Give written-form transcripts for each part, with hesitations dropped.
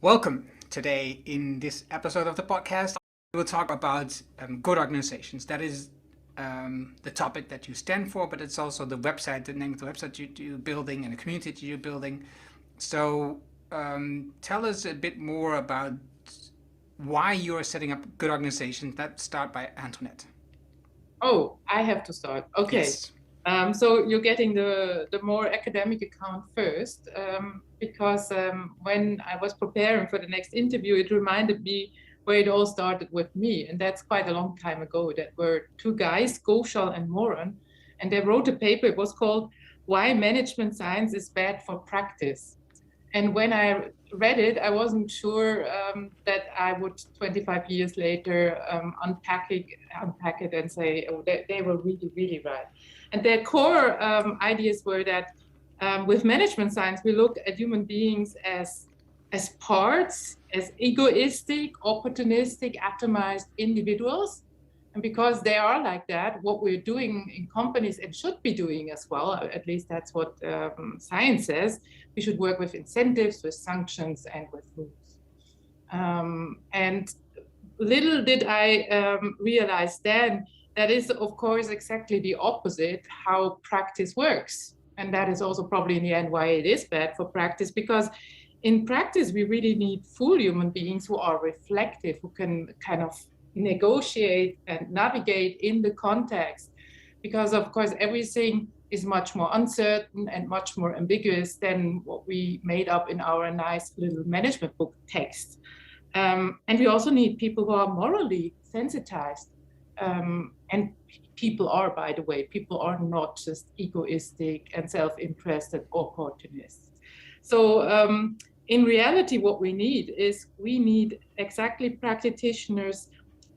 Welcome. Today, in this episode of the podcast, we will talk about good organizations. That is the topic that you stand for, but it's also the website, the name of the website you're building and the community that you're building. So tell us a bit more about why you're setting up good organizations. Let's start by Antoinette. Oh, I have to start. Okay. Yes. So you're getting the more academic account first, because when I was preparing for the next interview, it reminded me where it all started with me. And that's quite a long time ago. That were two guys, Goshal and Moran, and they wrote a paper. It was called Why Management Science is Bad for Practice. And when I read it, I wasn't sure that I would 25 years later unpack it and say, oh, they were really, really right. And their core ideas were that with management science, we look at human beings as parts, as egoistic, opportunistic, atomized individuals. And because they are like that, what we're doing in companies and should be doing as well, at least that's what science says, we should work with incentives, with sanctions, and with rules. And little did I realize then that is, of course, exactly the opposite how practice works. And that is also probably in the end why it is bad for practice, because in practice, we really need full human beings who are reflective, who can kind of negotiate and navigate in the context, because of course everything is much more uncertain and much more ambiguous than what we made up in our nice little management book text. And we also need people who are morally sensitized. And people are, by the way, people are not just egoistic and self-interested opportunists. So in reality, what we need exactly practitioners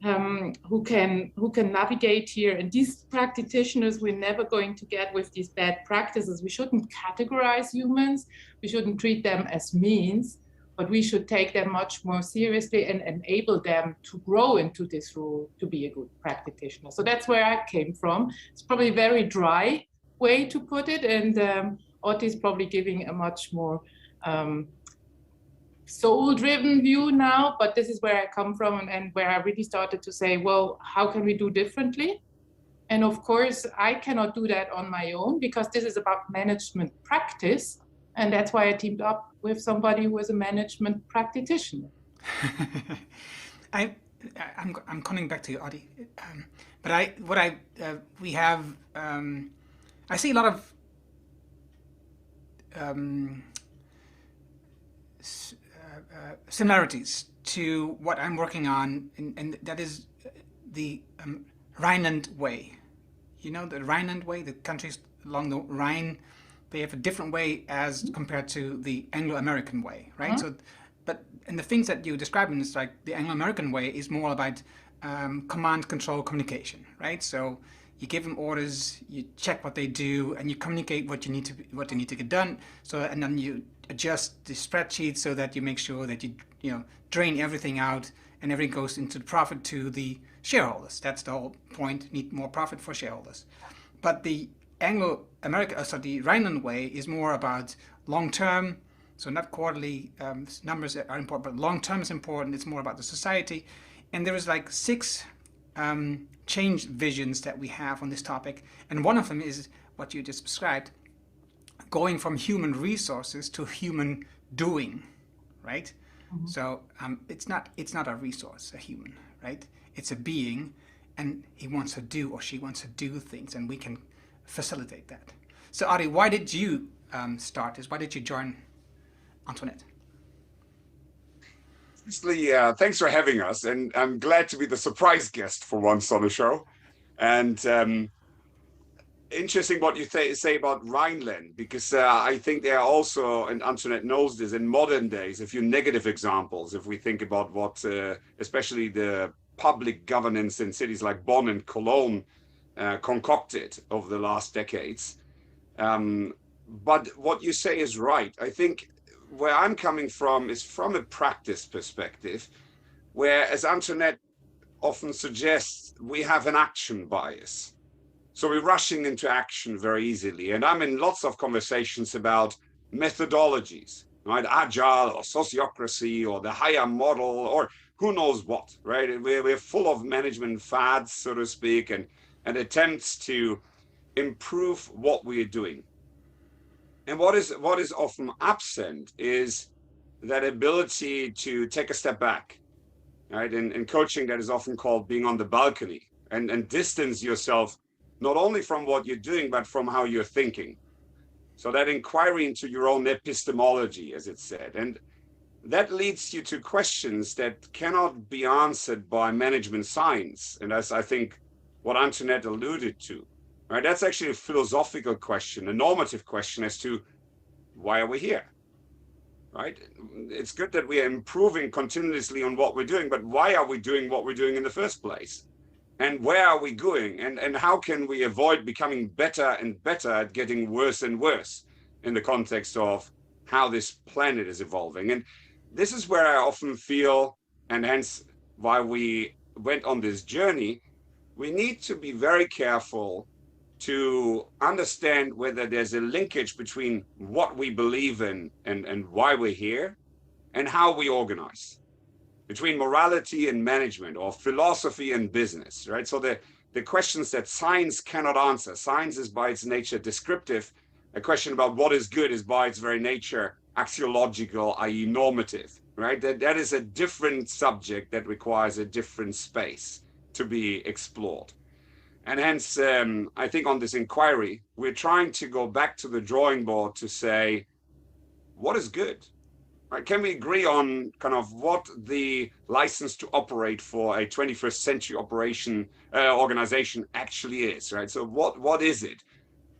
who can navigate here. And these practitioners we're never going to get with these bad practices. We shouldn't categorize humans. We shouldn't treat them as means, but we should take them much more seriously and enable them to grow into this role to be a good practitioner. So that's where I came from. It's probably a very dry way to put it. And Otti is probably giving a much more soul-driven view now, but this is where I come from and where I really started to say, well, how can we do differently? And of course, I cannot do that on my own because this is about management practice. And that's why I teamed up with somebody who is a management practitioner. I'm coming back to you, Otti. I see a lot of similarities to what I'm working on, and that is the Rhineland way. You know, the Rhineland way, the countries along the Rhine, they have a different way as compared to the Anglo-American way, right? Mm-hmm. And the things that you're describing is like the Anglo-American way is more about command, control, communication, right? So you give them orders, you check what they do, and you communicate what they need to get done. So, and then you adjust the spreadsheet so that you make sure that you drain everything out and everything goes into the profit to the shareholders. That's the whole point. Need more profit for shareholders. But the the Rhineland way is more about long term. So not quarterly numbers are important, but long term is important. It's more about the society. And there is like 6 change visions that we have on this topic. And one of them is what you just described, going from human resources to human doing, right? Mm-hmm. So it's not a resource, a human, right? It's a being, and he wants to do or she wants to do things, and we can facilitate that. So Otti, why did you start this? Why did you join Antoinette? Firstly, thanks for having us, and I'm glad to be the surprise guest for once on the show. And interesting what you say about Rhineland, because I think there are also, and Antoinette knows this, in modern days, a few negative examples. If we think about what, especially the public governance in cities like Bonn and Cologne concocted over the last decades. But what you say is right. I think where I'm coming from is from a practice perspective, where, as Antoinette often suggests, we have an action bias. So we're rushing into action very easily. And I'm in lots of conversations about methodologies. right? Agile or sociocracy or the higher model or who knows what, right? We're full of management fads, so to speak, and attempts to improve what we're doing. And what is often absent is that ability to take a step back, right? In coaching, that is often called being on the balcony and distance yourself not only from what you're doing, but from how you're thinking. So that inquiry into your own epistemology, as it's said. And that leads you to questions that cannot be answered by management science. And as I think what Antoinette alluded to, right? That's actually a philosophical question, a normative question as to why are we here, right? It's good that we are improving continuously on what we're doing, but why are we doing what we're doing in the first place? And where are we going? And how can we avoid becoming better and better at getting worse and worse in the context of how this planet is evolving? And this is where I often feel, and hence why we went on this journey, we need to be very careful to understand whether there's a linkage between what we believe in and why we're here and how we organize, between morality and management or philosophy and business, right? So the questions that science cannot answer. Science is by its nature descriptive. A question about what is good is by its very nature axiological, i.e. normative, right? That is a different subject that requires a different space to be explored. And hence, I think on this inquiry, we're trying to go back to the drawing board to say, what is good? Right? Can we agree on kind of what the license to operate for a 21st century organization actually is, right? So what is it?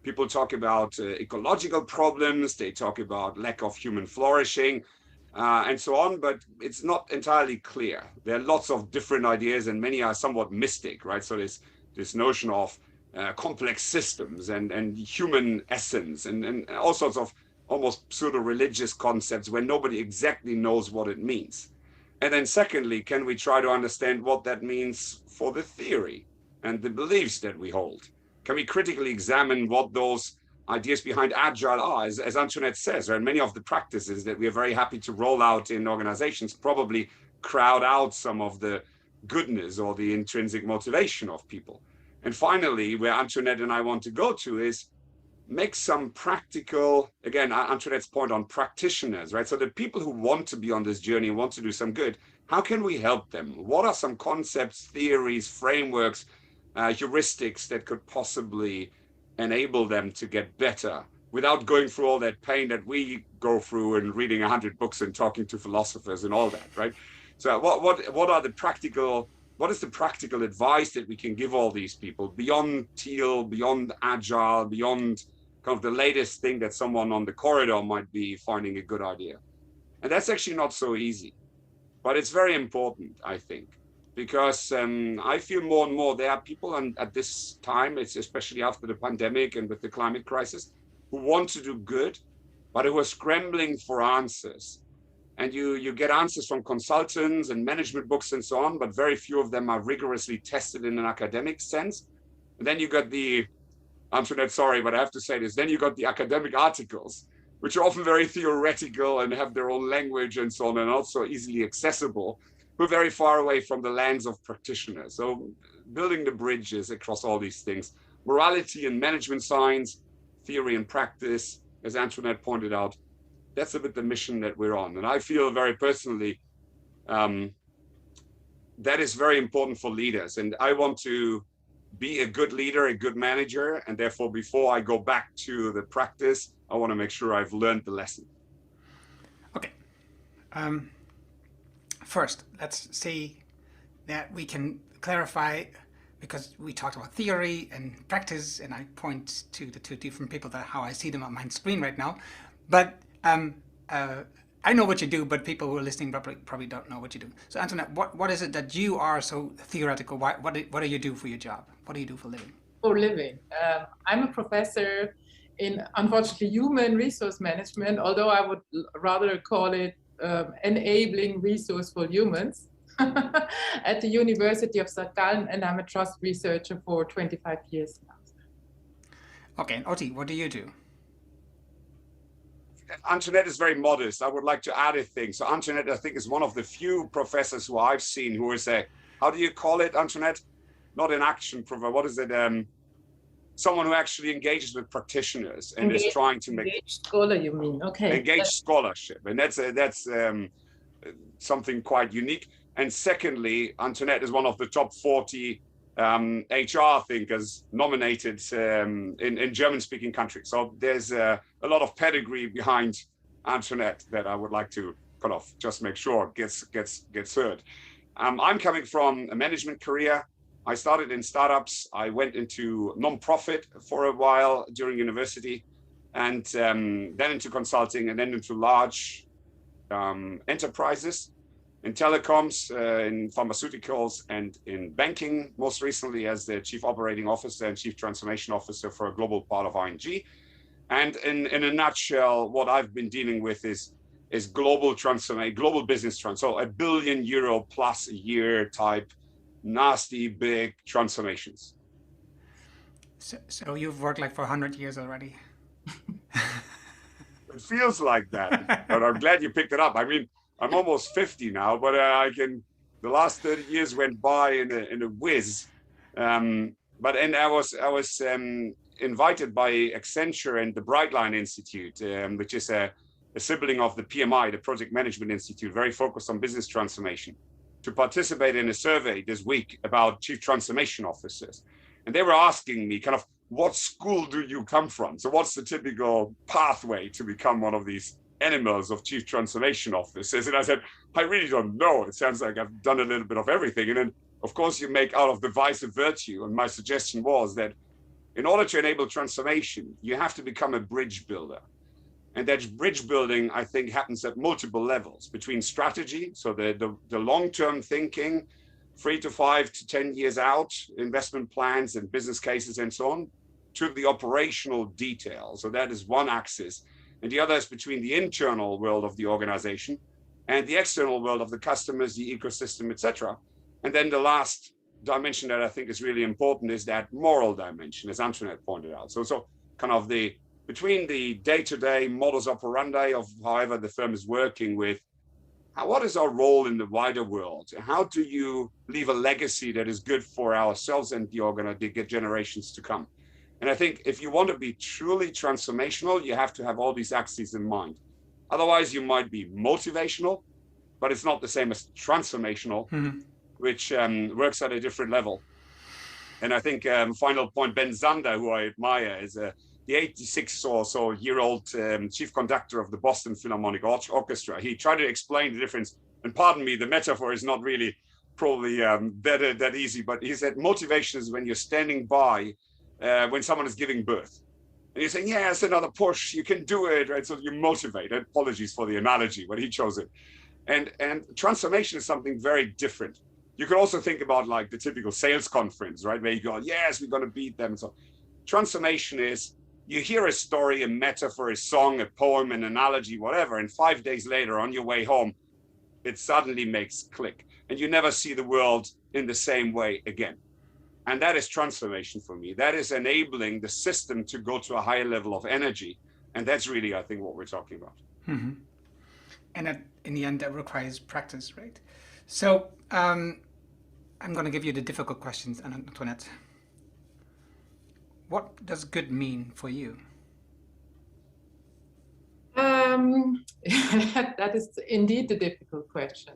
People talk about ecological problems, they talk about lack of human flourishing, and so on, but it's not entirely clear. There are lots of different ideas and many are somewhat mystic, right? So there's this notion of complex systems and human essence and all sorts of almost pseudo-religious concepts where nobody exactly knows what it means. And then secondly, can we try to understand what that means for the theory and the beliefs that we hold? Can we critically examine what those ideas behind agile are? As Antoinette says, right, many of the practices that we are very happy to roll out in organizations probably crowd out some of the goodness or the intrinsic motivation of people. And finally, where Antoinette and I want to go to is make some practical, again, Antoinette's point on practitioners, right? So the people who want to be on this journey and want to do some good, how can we help them? What are some concepts, theories, frameworks, heuristics that could possibly enable them to get better without going through all that pain that we go through and reading 100 books and talking to philosophers and all that, right? So what are the practical, what is the practical advice that we can give all these people beyond Teal, beyond Agile, beyond kind of the latest thing that someone on the corridor might be finding a good idea? And that's actually not so easy, but it's very important, I think, because I feel more and more there are people at this time, it's especially after the pandemic and with the climate crisis, who want to do good, but who are scrambling for answers. And you get answers from consultants and management books and so on, but very few of them are rigorously tested in an academic sense. And then you got the, Antoinette, sorry, but I have to say this, then you got the academic articles, which are often very theoretical and have their own language and so on, and also easily accessible. We're very far away from the lands of practitioners. So building the bridges across all these things, morality and management science, theory and practice, as Antoinette pointed out, that's a bit the mission that we're on. And I feel very personally, that is very important for leaders. And I want to be a good leader, a good manager. And therefore, before I go back to the practice, I want to make sure I've learned the lesson. Okay. First, let's see that we can clarify, because we talked about theory and practice, and I point to the two different people that how I see them on my screen right now. But I know what you do, but people who are listening probably don't know what you do. So Antoinette, what is it that you are so theoretical? What do you do for your job? What do you do for a living? For living, I'm a professor in, unfortunately, human resource management, although I would rather call it enabling resource for humans at the University of St. Gallen, and I'm a trust researcher for 25 years now. Okay, and Otti, what do you do? Antoinette is very modest. I would like to add a thing. So Antoinette, I think, is one of the few professors who I've seen who is a, how do you call it, Antoinette? Not an action provider. What is it? Someone who actually engages with practitioners and is trying to make engaged scholar. You mean? Okay. Engaged scholarship, and that's something quite unique. And secondly, Antoinette is one of the top 40 HR thinkers nominated in German-speaking countries. So there's a lot of pedigree behind Antoinette that I would like to kind of just make sure gets heard. I'm coming from a management career. I started in startups. I went into non-profit for a while during university, and then into consulting, and then into large enterprises in telecoms, in pharmaceuticals, and in banking, most recently as the Chief Operating Officer and Chief Transformation Officer for a global part of ING. And in a nutshell, what I've been dealing with is global transformation, global business transformation, so €1 billion plus a year type, nasty, big transformations. So you've worked like for 100 years already. It feels like that, but I'm glad you picked it up. I mean, I'm almost 50 now, but the last 30 years went by in a whiz. I was invited by Accenture and the Brightline Institute, which is a sibling of the PMI, the Project Management Institute, very focused on business transformation, to participate in a survey this week about chief transformation officers. And they were asking me kind of, what school do you come from? So what's the typical pathway to become one of these animals of chief transformation officers? And I said, I really don't know. It sounds like I've done a little bit of everything. And then, of course, you make out of the vice a virtue. And my suggestion was that in order to enable transformation, you have to become a bridge builder. And that bridge building, I think, happens at multiple levels between strategy, so the long-term thinking, 3 to 5 to 10 years out, investment plans and business cases and so on, to the operational detail. So that is one axis. And the other is between the internal world of the organization and the external world of the customers, the ecosystem, etc. And then the last dimension that I think is really important is that moral dimension, as Antoinette pointed out. So kind of between the day-to-day modus operandi of however the firm is working with, what is our role in the wider world? How do you leave a legacy that is good for ourselves and the generations to come? And I think if you want to be truly transformational, you have to have all these axes in mind. Otherwise, you might be motivational, but it's not the same as transformational, which works at a different level. And I think final point, Ben Zander, who I admire, is the 86 or so year old chief conductor of the Boston Philharmonic Orchestra. He tried to explain the difference, and pardon me, the metaphor is not really probably that easy, but he said motivation is when you're standing by when someone is giving birth. And you're saying, yes, another push, you can do it, right? So you motivate. Apologies for the analogy, but he chose it. And transformation is something very different. You could also think about like the typical sales conference, right? Where you go, yes, we're going to beat them. So transformation is, you hear a story, a metaphor, a song, a poem, an analogy, whatever, and 5 days later on your way home, it suddenly makes click. And you never see the world in the same way again. And that is transformation for me. That is enabling the system to go to a higher level of energy. And that's really, I think, what we're talking about. Mm-hmm. And that, in the end, that requires practice, right? So I'm going to give you the difficult questions, Antoinette. What does good mean for you? That is indeed the difficult question.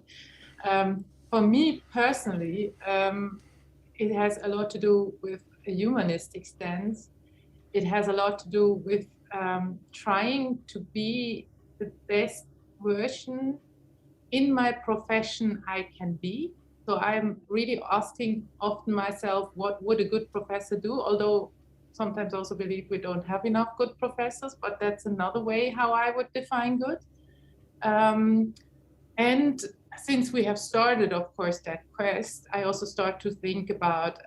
For me personally, it has a lot to do with a humanistic stance. It has a lot to do with trying to be the best version in my profession I can be. So I'm really asking often myself, what would a good professor do? Although sometimes also believe we don't have enough good professors, but that's another way how I would define good. And since we have started, of course, that quest, I also start to think about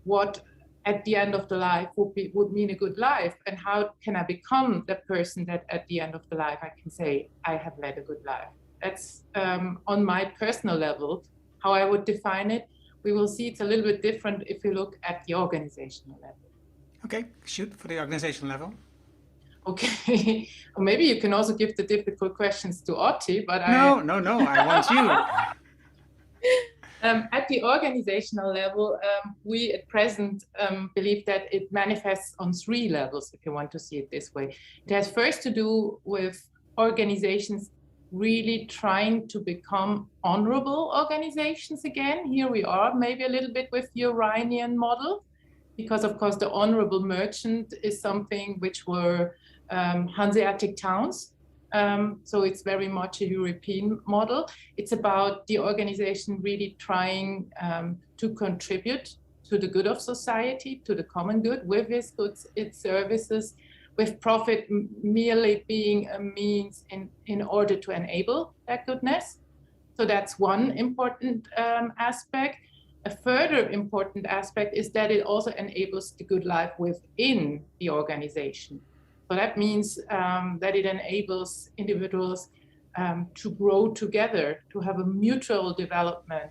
what at the end of the life would mean a good life, and how can I become the person that at the end of the life I can say I have led a good life. That's on my personal level, how I would define it. We will see it's a little bit different if you look at the organizational level. Okay, shoot for the organizational level. Okay, or maybe you can also give the difficult questions to Otti, but No, I want you. At the organizational level, we at present believe that it manifests on 3 levels, if you want to see it this way. It has first to do with organizations really trying to become honorable organizations again. Here we are, maybe a little bit with the Iranian model, because of course the honorable merchant is something which were Hanseatic towns. So it's very much a European model. It's about the organization really trying to contribute to the good of society, to the common good, with its goods, its services, with profit merely being a means in order to enable that goodness. So that's one important aspect. A further important aspect is that it also enables the good life within the organization. So that means that it enables individuals to grow together, to have a mutual development,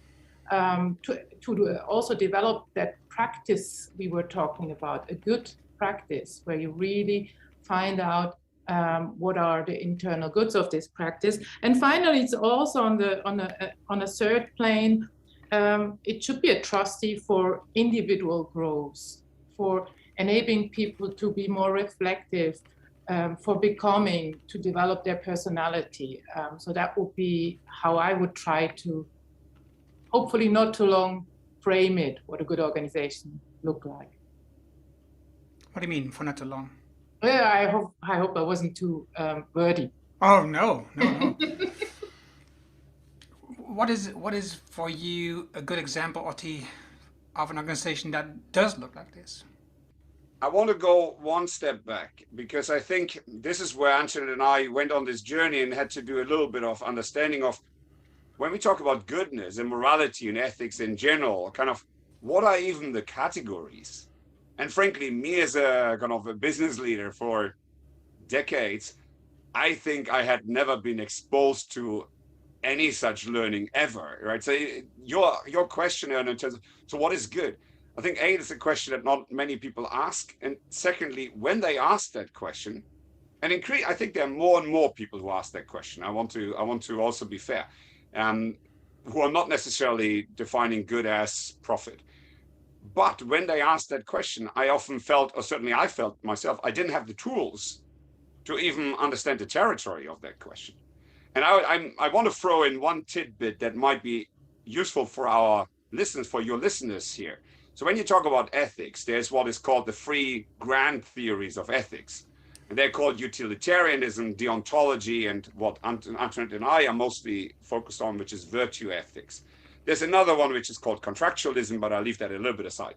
to also develop that practice we were talking about, a good practice where you really find out what are the internal goods of this practice. And finally, it's also on a third plane, it should be a trustee for individual growth, for enabling people to be more reflective, for becoming, to develop their personality. So that would be how I would try to, hopefully not too long, frame it, what a good organization look like. What do you mean, for not too long? Yeah, I hope I wasn't too wordy. Oh, no. What is for you a good example, Otti, of an organization that does look like this? I want to go one step back, because I think this is where Antoinette and I went on this journey and had to do a little bit of understanding of, when we talk about goodness and morality and ethics in general, kind of what are even the categories? And frankly, me as a kind of a business leader for decades, I think I had never been exposed to any such learning ever, right? So your question, Erno, in terms of, so what is good? I think A, it's a question that not many people ask. And secondly, when they ask that question, and I think there are more and more people who ask that question. I want to also be fair, who are not necessarily defining good as profit. But when they ask that question, I often felt, or certainly I felt myself, I didn't have the tools to even understand the territory of that question. And I want to throw in one tidbit that might be useful for our listeners, for your listeners here. So when you talk about ethics, there's what is called the 3 grand theories of ethics. And they're called utilitarianism, deontology, and what Antoinette and I are mostly focused on, which is virtue ethics. There's another one which is called contractualism, but I'll leave that a little bit aside.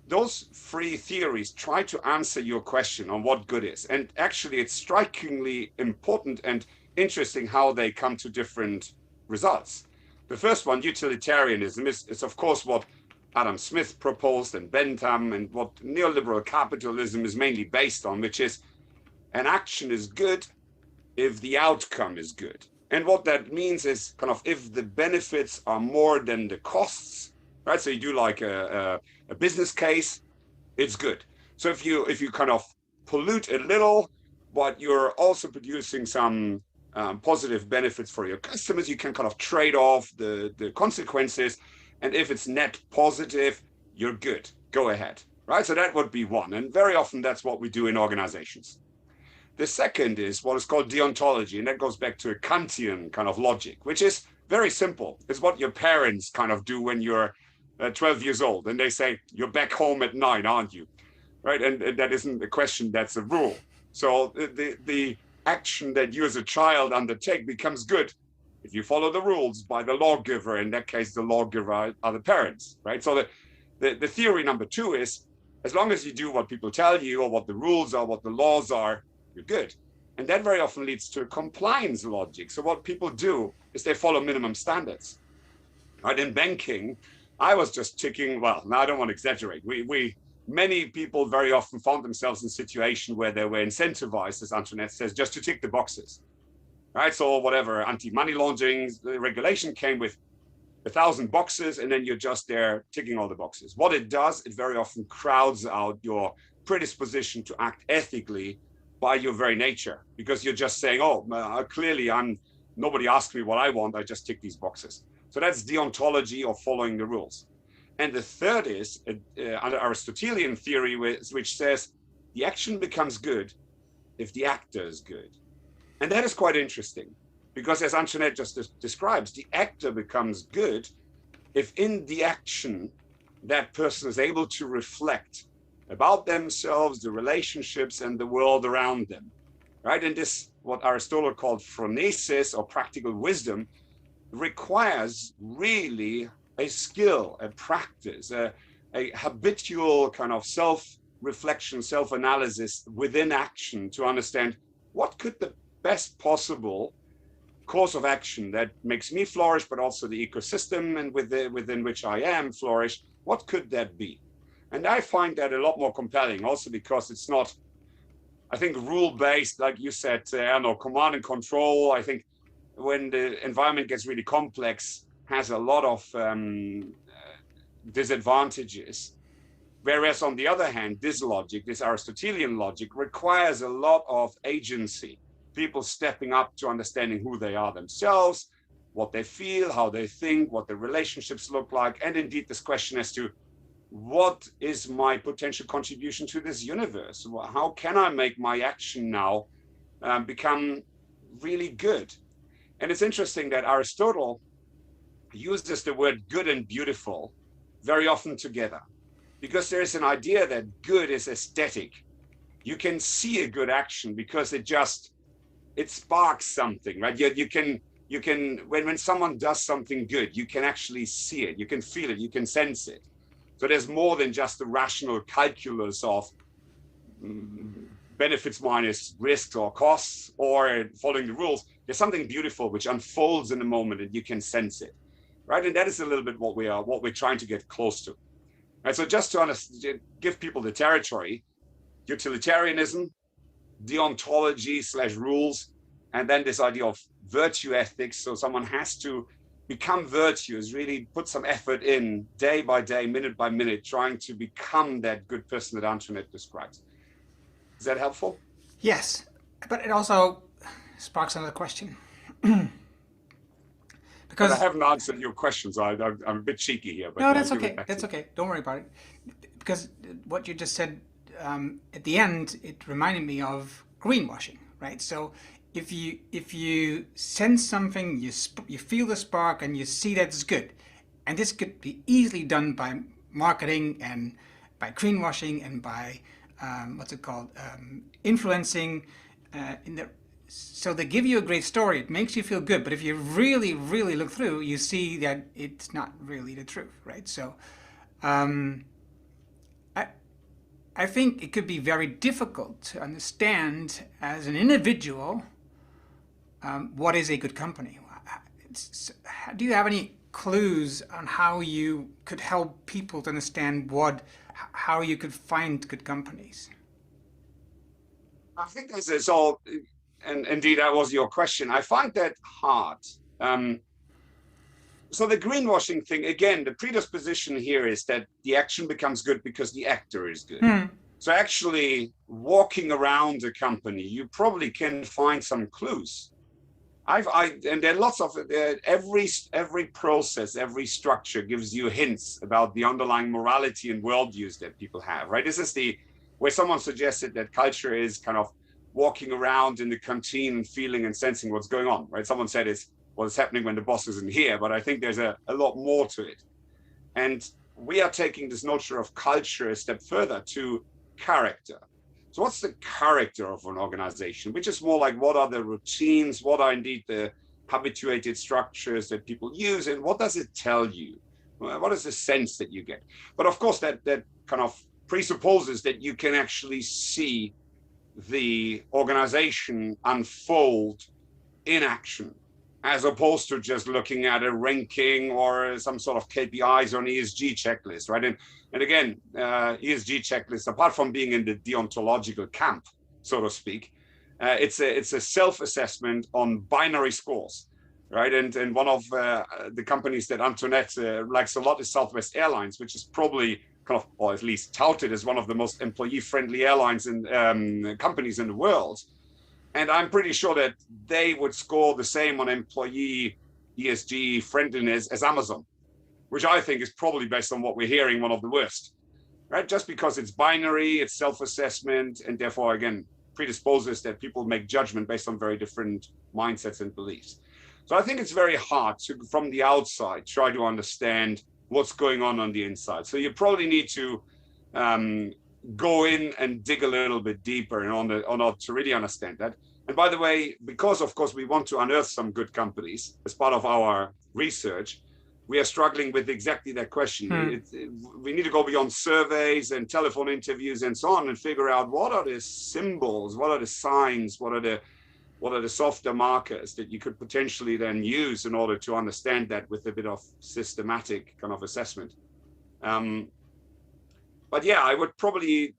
Those 3 theories try to answer your question on what good is. And actually, it's strikingly important and interesting how they come to different results. The first one, utilitarianism, is of course what Adam Smith proposed and Bentham, and what neoliberal capitalism is mainly based on, which is an action is good if the outcome is good. And what that means is kind of if the benefits are more than the costs, right? So you do like a business case, it's good. So if you kind of pollute a little, but you're also producing some positive benefits for your customers, you can kind of trade off the consequences. And if it's net positive, you're good. Go ahead, right? So that would be one. And very often that's what we do in organizations. The second is what is called deontology. And that goes back to a Kantian kind of logic, which is very simple. It's what your parents kind of do when you're 12 years old. And they say, you're back home at 9, aren't you? Right? And that isn't a question, that's a rule. So the action that you as a child undertake becomes good if you follow the rules by the lawgiver. In that case, the lawgiver are the parents, right? So the theory number 2 is, as long as you do what people tell you, or what the rules are, what the laws are, you're good. And that very often leads to a compliance logic. So what people do is they follow minimum standards. Right? In banking, I was just ticking, well, now I don't want to exaggerate. Many people very often found themselves in a situation where they were incentivized, as Antoinette says, just to tick the boxes. Right? So whatever anti-money laundering regulation came with 1,000 boxes, and then you're just there ticking all the boxes. What it does, it very often crowds out your predisposition to act ethically by your very nature, because you're just saying, oh, clearly nobody asked me what I want, I just tick these boxes. So that's deontology, or following the rules. And the third is under Aristotelian theory, which says the action becomes good if the actor is good. And that is quite interesting, because as Antoinette just describes, the actor becomes good if in the action that person is able to reflect about themselves, the relationships, and the world around them, right? And this, what Aristotle called phronesis, or practical wisdom, requires really a skill, a practice, a habitual kind of self-reflection, self-analysis within action to understand what could the best possible course of action that makes me flourish, but also the ecosystem and within which I am flourish, what could that be? And I find that a lot more compelling, also because it's not, I think, rule-based, like you said, Erno, command and control. I think when the environment gets really complex, has a lot of disadvantages. Whereas on the other hand, this logic, this Aristotelian logic, requires a lot of agency. People stepping up to understanding who they are themselves, what they feel, how they think, what their relationships look like, and indeed this question as to what is my potential contribution to this universe? How can I make my action now become really good? And it's interesting that Aristotle uses the word good and beautiful very often together, because there is an idea that good is aesthetic. You can see a good action because it sparks something, right? You can when someone does something good, you can actually see it, you can feel it, you can sense it. So there's more than just the rational calculus of benefits minus risks or costs or following the rules. There's something beautiful which unfolds in the moment and you can sense it, right? And that is a little bit what we're trying to get close to. And so just to give people the territory, utilitarianism, deontology/rules, and then this idea of virtue ethics. So someone has to become virtuous, really put some effort in day by day, minute by minute, trying to become that good person that Antoinette describes. Is that helpful? Yes, but it also sparks another question. Because I haven't answered your questions. I'm a bit cheeky here. But no, that's okay. That's okay. Don't worry about it. Because what you just said at the end, it reminded me of greenwashing, right? So if you sense something, you feel the spark, and you see that it's good, and this could be easily done by marketing and by greenwashing and by what's it called, influencing. So they give you a great story, it makes you feel good, but if you really, really look through, you see that it's not really the truth, right? So I think it could be very difficult to understand as an individual what is a good company. Do you have any clues on how you could help people to understand how you could find good companies? I think this is all, and indeed that was your question. I find that hard. So the greenwashing thing, again, the predisposition here is that the action becomes good because the actor is good. So actually walking around a company, you probably can find some clues. And there are lots of every process, every structure gives you hints about the underlying morality and worldviews that people have, right? This is where someone suggested that culture is kind of walking around in the canteen and feeling and sensing what's going on, right? Someone said it's what's happening when the boss isn't here, but I think there's a lot more to it. And we are taking this notion of culture a step further to character. So what's the character of an organization, which is more like what are the routines, what are indeed the habituated structures that people use, and what does it tell you? What is the sense that you get? But of course, that kind of presupposes that you can actually see the organization unfold in action, as opposed to just looking at a ranking or some sort of KPIs or an ESG checklist, right? And again, ESG checklists, apart from being in the deontological camp, so to speak, it's a self-assessment on binary scores, right? And one of the companies that Antoinette likes a lot is Southwest Airlines, which is probably kind of, or at least touted as one of the most employee-friendly airlines and companies in the world. And I'm pretty sure that they would score the same on employee ESG friendliness as Amazon, which I think is probably, based on what we're hearing, one of the worst, right? Just because it's binary, it's self-assessment, and therefore, again, predisposes that people make judgment based on very different mindsets and beliefs. So I think it's very hard to, from the outside, try to understand what's going on the inside. So you probably need to go in and dig a little bit deeper in order to really understand that. And by the way, because of course we want to unearth some good companies as part of our research, we are struggling with exactly that question. We need to go beyond surveys and telephone interviews and so on and figure out what are the symbols, what are the signs, what are the softer markers that you could potentially then use in order to understand that with a bit of systematic kind of assessment. But yeah, I would probably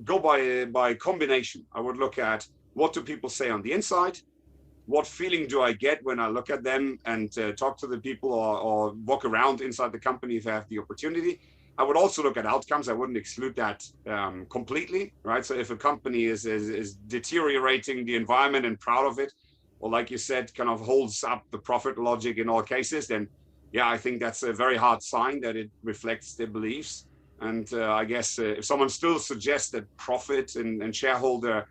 go by combination. I would look at, what do people say on the inside? What feeling do I get when I look at them and talk to the people or walk around inside the company if I have the opportunity? I would also look at outcomes. I wouldn't exclude that completely, right? So if a company is deteriorating the environment and proud of it, or like you said, kind of holds up the profit logic in all cases, then yeah, I think that's a very hard sign that it reflects their beliefs. And I guess if someone still suggests that profit and shareholder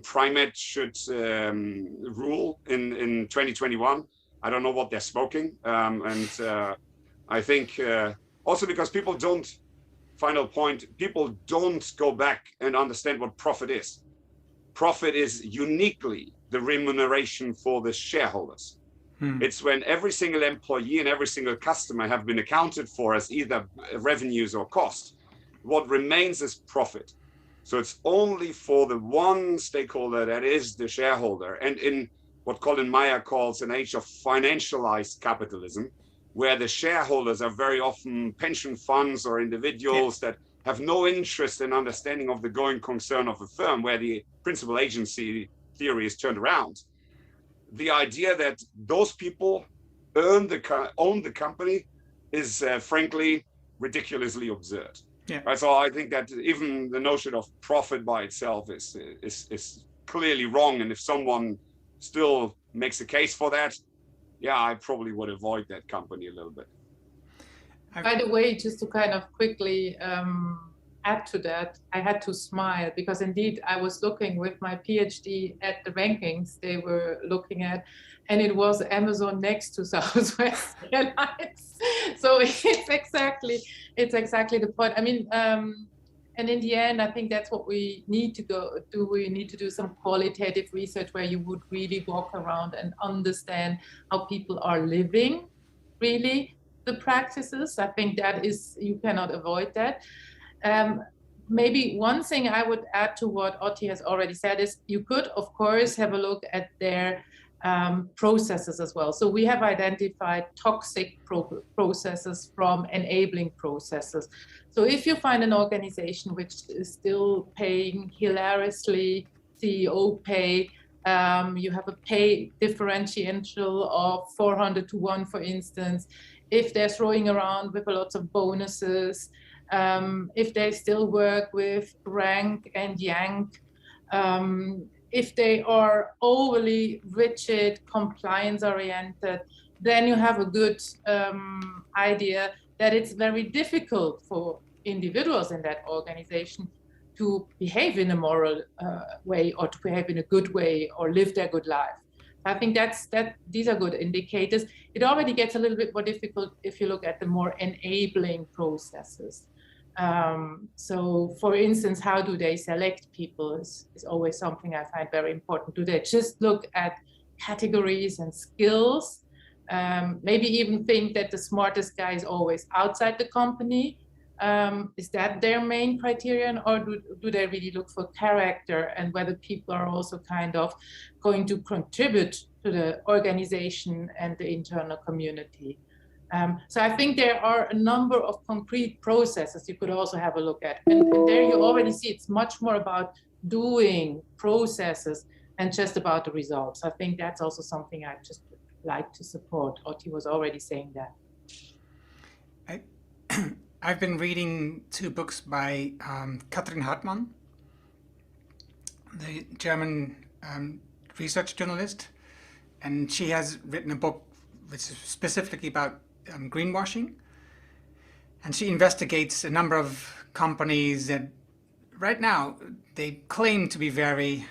primate should rule in 2021, I don't know what they're smoking. I think also because people don't, final point, people don't go back and understand what profit is. Profit is uniquely the remuneration for the shareholders. It's when every single employee and every single customer have been accounted for as either revenues or cost. What remains is profit. So it's only for the one stakeholder, that is the shareholder. And in what Colin Meyer calls an age of financialized capitalism, where the shareholders are very often pension funds or individuals that have no interest in understanding of the going concern of a firm, where the principal agency theory is turned around. The idea that those people own the company is frankly ridiculously absurd. Right? So I think that even the notion of profit by itself is clearly wrong. And if someone still makes a case for that, yeah, I probably would avoid that company a little bit. By the way, just to kind of quickly add to that, I had to smile because indeed I was looking with my PhD at the rankings they were looking at, and it was Amazon next to Southwest Airlines. So it's exactly the point. I mean, and in the end, I think that's what we need to do. We need to do some qualitative research where you would really walk around and understand how people are living, really, the practices. I think that is, you cannot avoid that. Maybe one thing I would add to what Otti has already said is you could, of course, have a look at their processes as well. So we have identified toxic processes from enabling processes. So if you find an organization which is still paying hilariously CEO pay, you have a pay differential of 400 to 1, for instance, if they're throwing around with a lot of bonuses, if they still work with rank and yank, if they are overly rigid, compliance-oriented, then you have a good idea that it's very difficult for individuals in that organization to behave in a moral way, or to behave in a good way, or live their good life. I think these are good indicators. It already gets a little bit more difficult if you look at the more enabling processes. So for instance, how do they select people is always something I find very important. Do they just look at categories and skills? Maybe even think that the smartest guy is always outside the company? Is that their main criterion, or do they really look for character and whether people are also kind of going to contribute to the organization and the internal community? So I think there are a number of concrete processes you could also have a look at. And there you already see it's much more about doing processes and just about the results. I think that's also something I just like to support. Otti was already saying that. I've been reading 2 books by Katrin Hartmann, the German research journalist, and she has written a book which is specifically about greenwashing, and she investigates a number of companies that right now they claim to be very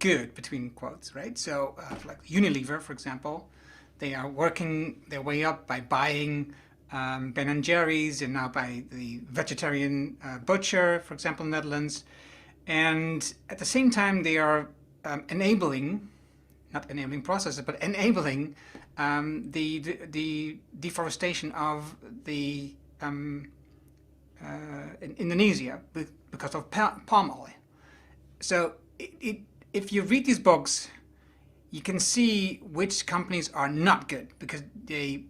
good, between quotes, right? So like Unilever, for example, they are working their way up by buying Ben and Jerry's, and now by the vegetarian butcher, for example, in the Netherlands. And at the same time, they are enabling, not enabling processes, but enabling the deforestation of the in Indonesia because of palm oil. So if you read these books, you can see which companies are not good because they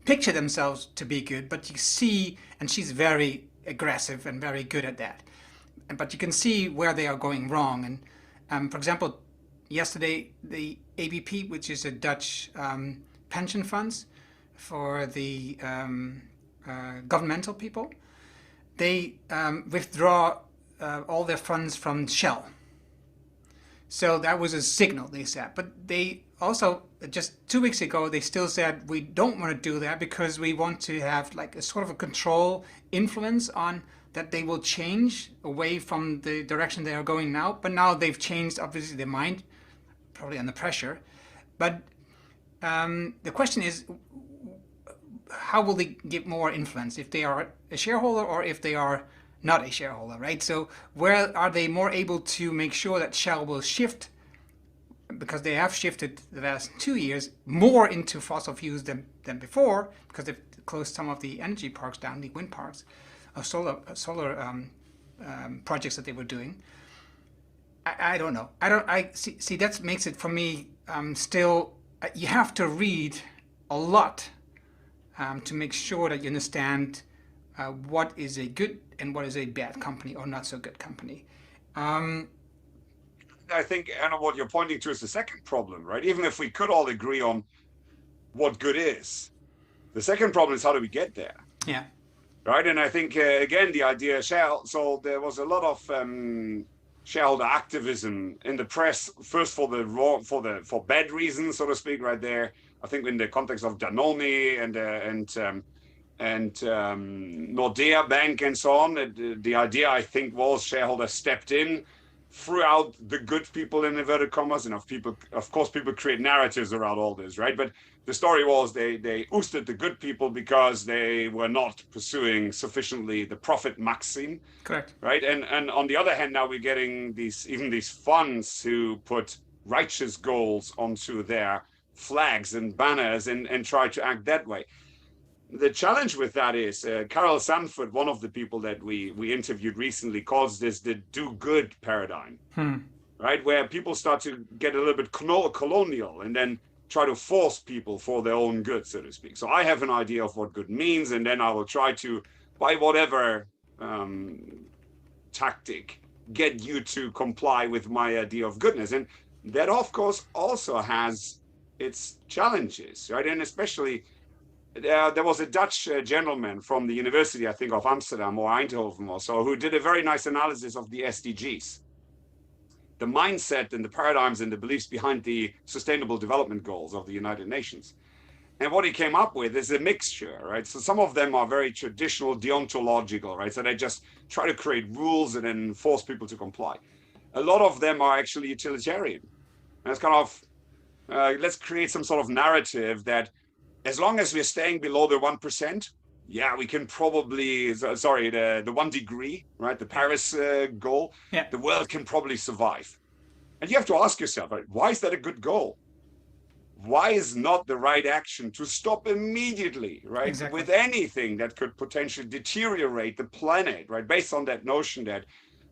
picture themselves to be good, but you see, and she's very aggressive and very good at that. But you can see where they are going wrong. And for example, yesterday the ABP, which is a Dutch pension funds for the governmental people, they withdraw all their funds from Shell. So that was a signal, they said. But they also, just 2 weeks ago, they still said, we don't want to do that because we want to have like a sort of a control influence on that they will change away from the direction they are going now. But now they've changed, obviously, their mind, probably under pressure. But the question is, how will they get more influence? If they are a shareholder or if they are not a shareholder, right? So where are they more able to make sure that Shell will shift, because they have shifted the last 2 years more into fossil fuels than before, because they've closed some of the energy parks down, the wind parks, or solar projects that they were doing. I don't know. I see that makes it for me still. You have to read a lot to make sure that you understand what is a good and what is a bad company or not so good company. I think, Erno, what you're pointing to is the second problem, right? Even if we could all agree on what good is, the second problem is how do we get there? Yeah. Right. And I think, again, the idea so there was a lot of shareholder activism in the press, first for bad reasons, so to speak, right there. I think in the context of Danone and Nordea Bank and so on, the idea, I think, was shareholders stepped in, threw out the good people in inverted commas, and of course people create narratives around all this, right? But the story was they ousted the good people because they were not pursuing sufficiently the profit maxim. Correct. Right. And on the other hand, now we're getting these funds who put righteous goals onto their flags and banners and try to act that way. The challenge with that is Carol Sanford, one of the people that we interviewed recently, calls this the do-good paradigm, right? Where people start to get a little bit colonial and then try to force people for their own good, so to speak. So I have an idea of what good means, and then I will try to, by whatever tactic, get you to comply with my idea of goodness. And that, of course, also has its challenges, right? And especially there was a Dutch gentleman from the University, I think, of Amsterdam or Eindhoven or so, who did a very nice analysis of the SDGs, the mindset and the paradigms and the beliefs behind the Sustainable Development Goals of the United Nations. And what he came up with is a mixture, right? So some of them are very traditional, deontological, right? So they just try to create rules and then force people to comply. A lot of them are actually utilitarian. And it's kind of, let's create some sort of narrative that as long as we're staying below the 1%, yeah, we can probably, the 1 degree, right? The Paris goal, yeah. The world can probably survive. And you have to ask yourself, right, why is that a good goal? Why is not the right action to stop immediately, right? Exactly. With anything that could potentially deteriorate the planet, right? Based on that notion that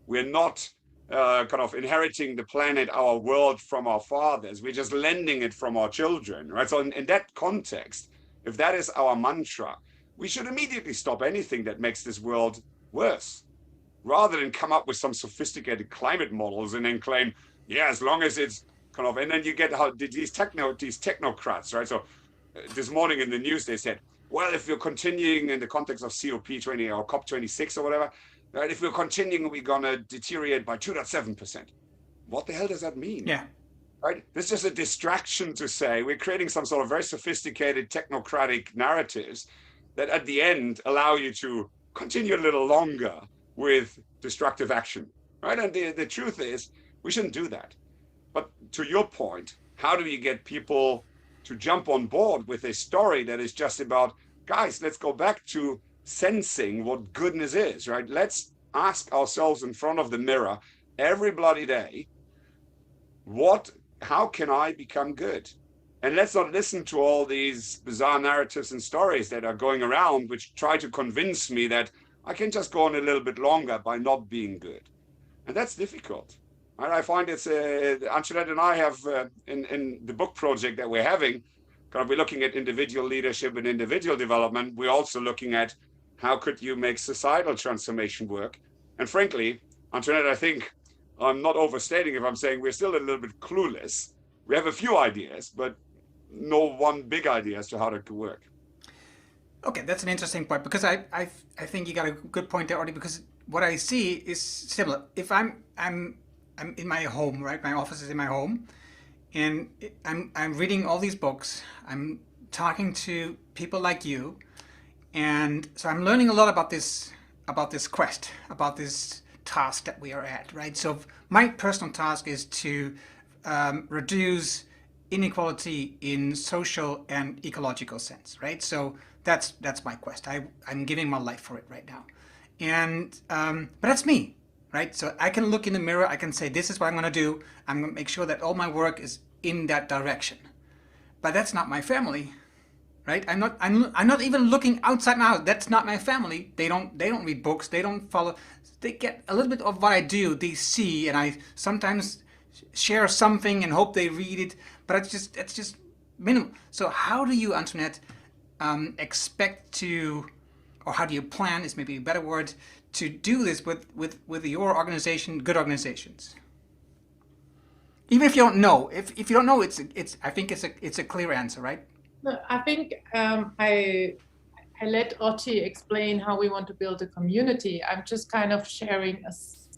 we're not kind of inheriting the planet, our world, from our fathers. We're just lending it from our children, right? So in that context, if that is our mantra, we should immediately stop anything that makes this world worse, rather than come up with some sophisticated climate models and then claim, yeah, as long as it's kind of, and then you get how these technocrats, right? So this morning in the news, they said, well, if we're continuing in the context of COP20 or COP26 or whatever, right, if we're continuing, we're going to deteriorate by 2.7%. What the hell does that mean? Yeah. Right? This is just a distraction to say we're creating some sort of very sophisticated technocratic narratives that at the end allow you to continue a little longer with destructive action, right? And the truth is, we shouldn't do that. But to your point, how do you get people to jump on board with a story that is just about, guys, let's go back to sensing what goodness is, right? Let's ask ourselves in front of the mirror every bloody day, how can I become good? And let's not listen to all these bizarre narratives and stories that are going around, which try to convince me that I can just go on a little bit longer by not being good. And that's difficult. And I find it's, Antoinette and I have, in the book project that we're having, we're looking at individual leadership and individual development. We're also looking at how could you make societal transformation work? And frankly, Antoinette, I think I'm not overstating if I'm saying we're still a little bit clueless. We have a few ideas, but no one big idea as to how that could work. Okay, that's an interesting point, because I think you got a good point there, Otti, because what I see is similar. If I'm in my home, right? My office is in my home, and I'm reading all these books. I'm talking to people like you, and so I'm learning a lot about this quest, about this task that we are at, right? So my personal task is to reduce inequality in social and ecological sense, right? So that's my quest. I'm giving my life for it right now, and but that's me, right? So I can look in the mirror. I can say, this is what I'm going to do. I'm going to make sure that all my work is in that direction. But that's not my family, right? I'm not even looking outside my house. That's not my family. They don't read books. They don't follow. They get a little bit of what I do. They see, and I sometimes share something and hope they read it. But it's just minimal. So how do you, Antoinette, expect to, or how do you plan, is maybe a better word, to do this with your organization, good organizations? Even if you don't know, if you don't know, it's I think it's a clear answer, right? No, I think I let Otti explain how we want to build a community. I'm just kind of sharing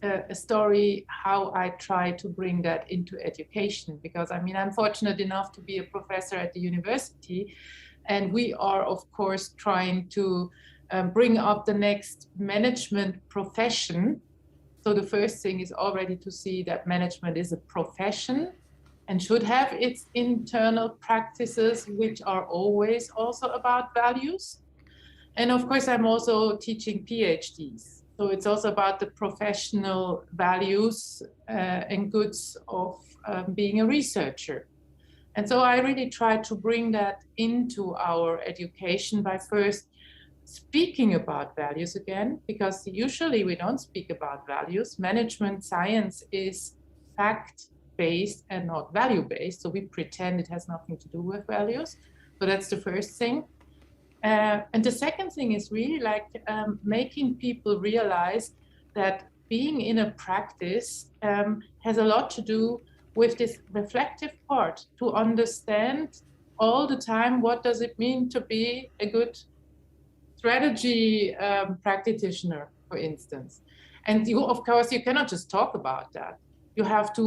a story how I try to bring that into education, because I mean, I'm fortunate enough to be a professor at the university, and we are of course trying to bring up the next management profession. So the first thing is already to see that management is a profession and should have its internal practices, which are always also about values. And of course, I'm also teaching PhDs. So it's also about the professional values and goods of being a researcher. And so I really try to bring that into our education by first speaking about values again, because usually we don't speak about values. Management science is fact-based and not value-based. So we pretend it has nothing to do with values. So that's the first thing. And the second thing is really like making people realize that being in a practice has a lot to do with this reflective part, to understand all the time what does it mean to be a good strategy practitioner, for instance. And you, of course, you cannot just talk about that. You have to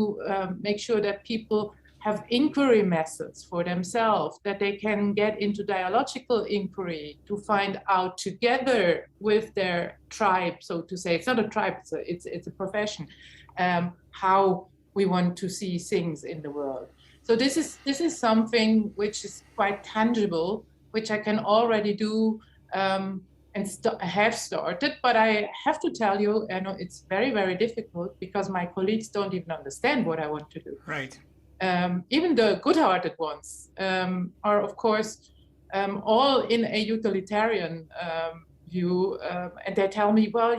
make sure that people have inquiry methods for themselves, that they can get into dialogical inquiry to find out together with their tribe, so to say. It's not a tribe, it's a profession, how we want to see things in the world. So this is something which is quite tangible, which I can already do and have started, but I have to tell you, Erno, it's very, very difficult because my colleagues don't even understand what I want to do. Right. Even the good-hearted ones are, of course, all in a utilitarian view, and they tell me, well,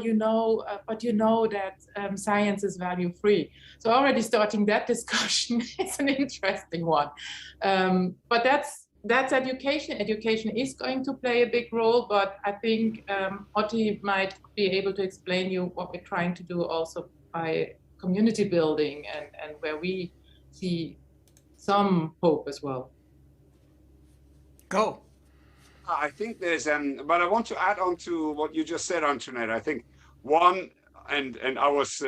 but you know that science is value-free. So already starting that discussion is an interesting one. But that's education. Education is going to play a big role, but I think Otti might be able to explain you what we're trying to do also by community building and where we see some hope as well. Go. I think there's but I want to add on to what you just said, Antoinette. I think one, and I was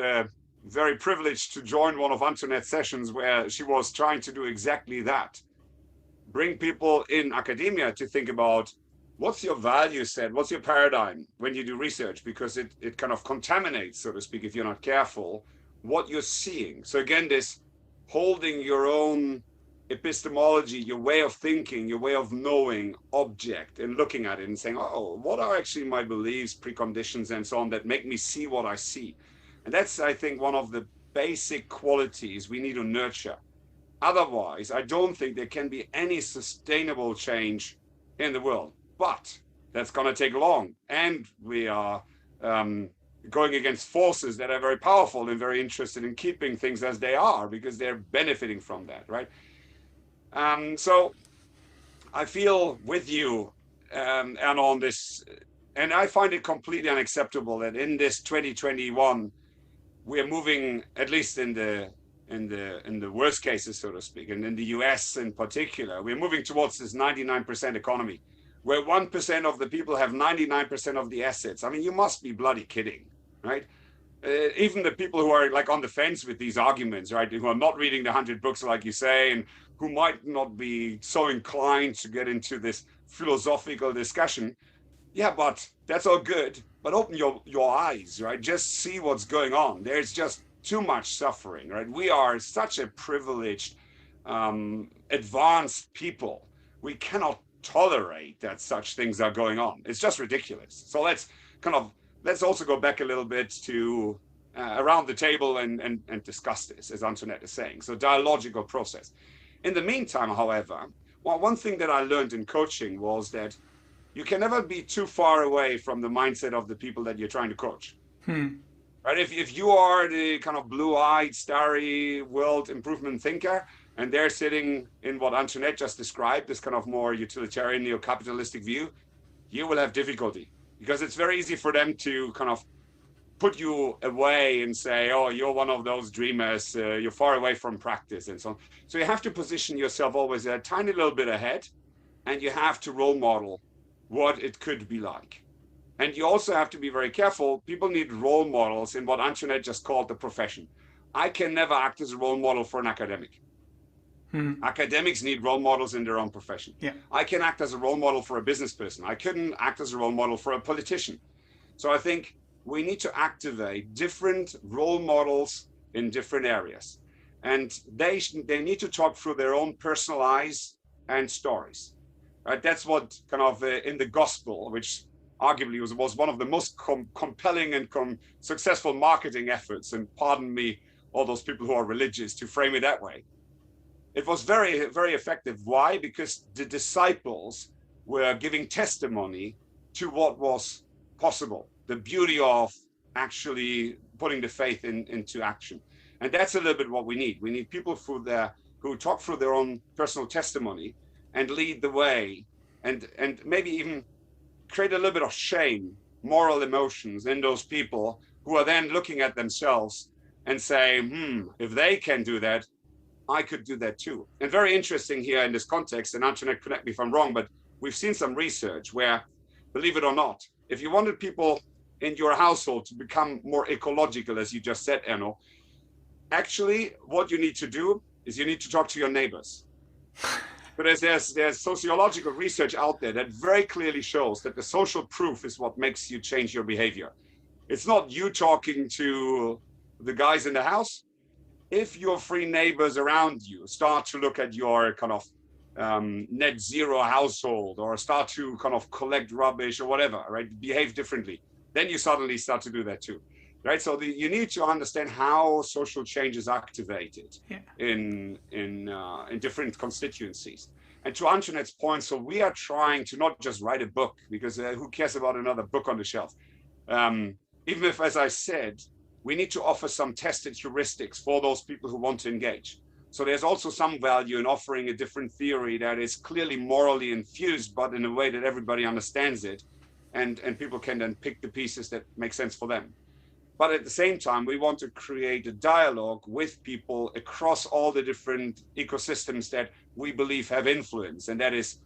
very privileged to join one of Antoinette's sessions where she was trying to do exactly that. Bring people in academia to think about what's your value set, what's your paradigm when you do research, because it kind of contaminates, so to speak, if you're not careful, what you're seeing. So again, this holding your own epistemology, your way of thinking, your way of knowing object and looking at it and saying, oh, what are actually my beliefs, preconditions, and so on that make me see what I see? And that's, I think, one of the basic qualities we need to nurture. Otherwise, I don't think there can be any sustainable change in the world. But that's going to take long. And we are going against forces that are very powerful and very interested in keeping things as they are because they're benefiting from that, right? So I feel with you, Erno, on this, and I find it completely unacceptable that in this 2021, we're moving, at least in the worst cases, so to speak, and in the US in particular, we're moving towards this 99% economy, where 1% of the people have 99% of the assets. I mean, you must be bloody kidding, right? Even the people who are like on the fence with these arguments, right, who are not reading the 100 books, like you say, and who might not be so inclined to get into this philosophical discussion. Yeah, but that's all good. But open your eyes, right? Just see what's going on. There's just too much suffering, right? We are such a privileged, advanced people. We cannot tolerate that such things are going on. It's just ridiculous. So let's also go back a little bit to around the table and discuss this, as Antoinette is saying. So dialogical process. In the meantime, however, one thing that I learned in coaching was that you can never be too far away from the mindset of the people that you're trying to coach. Right? If you are the kind of blue-eyed, starry world improvement thinker, and they're sitting in what Antoinette just described, this kind of more utilitarian neo-capitalistic view, you will have difficulty because it's very easy for them to kind of put you away and say, oh, you're one of those dreamers, you're far away from practice and so on. So you have to position yourself always a tiny little bit ahead, and you have to role model what it could be like. And you also have to be very careful. People need role models in what Antoinette just called the profession. I can never act as a role model for an academic. Academics need role models in their own profession. Yeah. I can act as a role model for a business person. I couldn't act as a role model for a politician. So I think we need to activate different role models in different areas. And they need to talk through their own personal lives and stories. Right? That's what kind of in the gospel, which arguably was one of the most compelling and successful marketing efforts, and pardon me, all those people who are religious, to frame it that way. It was very, very effective. Why? Because the disciples were giving testimony to what was possible, the beauty of actually putting the faith into action. And that's a little bit what we need. We need people who talk through their own personal testimony and lead the way, and maybe even create a little bit of shame, moral emotions in those people who are then looking at themselves and say, if they can do that, I could do that too. And very interesting here in this context, and Antoinette, correct me if I'm wrong, but we've seen some research where, believe it or not, if you wanted people in your household to become more ecological, as you just said, Erno, actually what you need to do is you need to talk to your neighbors. But there's sociological research out there that very clearly shows that the social proof is what makes you change your behavior. It's not you talking to the guys in the house. If your three neighbors around you start to look at your kind of net zero household, or start to kind of collect rubbish or whatever, right, behave differently, then you suddenly start to do that too, right? So you need to understand how social change is activated in different constituencies. And to Antoinette's point, so we are trying to not just write a book, because who cares about another book on the shelf? Even if, as I said, we need to offer some tested heuristics for those people who want to engage. So there's also some value in offering a different theory that is clearly morally infused, but in a way that everybody understands it, and people can then pick the pieces that make sense for them. But at the same time, we want to create a dialogue with people across all the different ecosystems that we believe have influence, and that is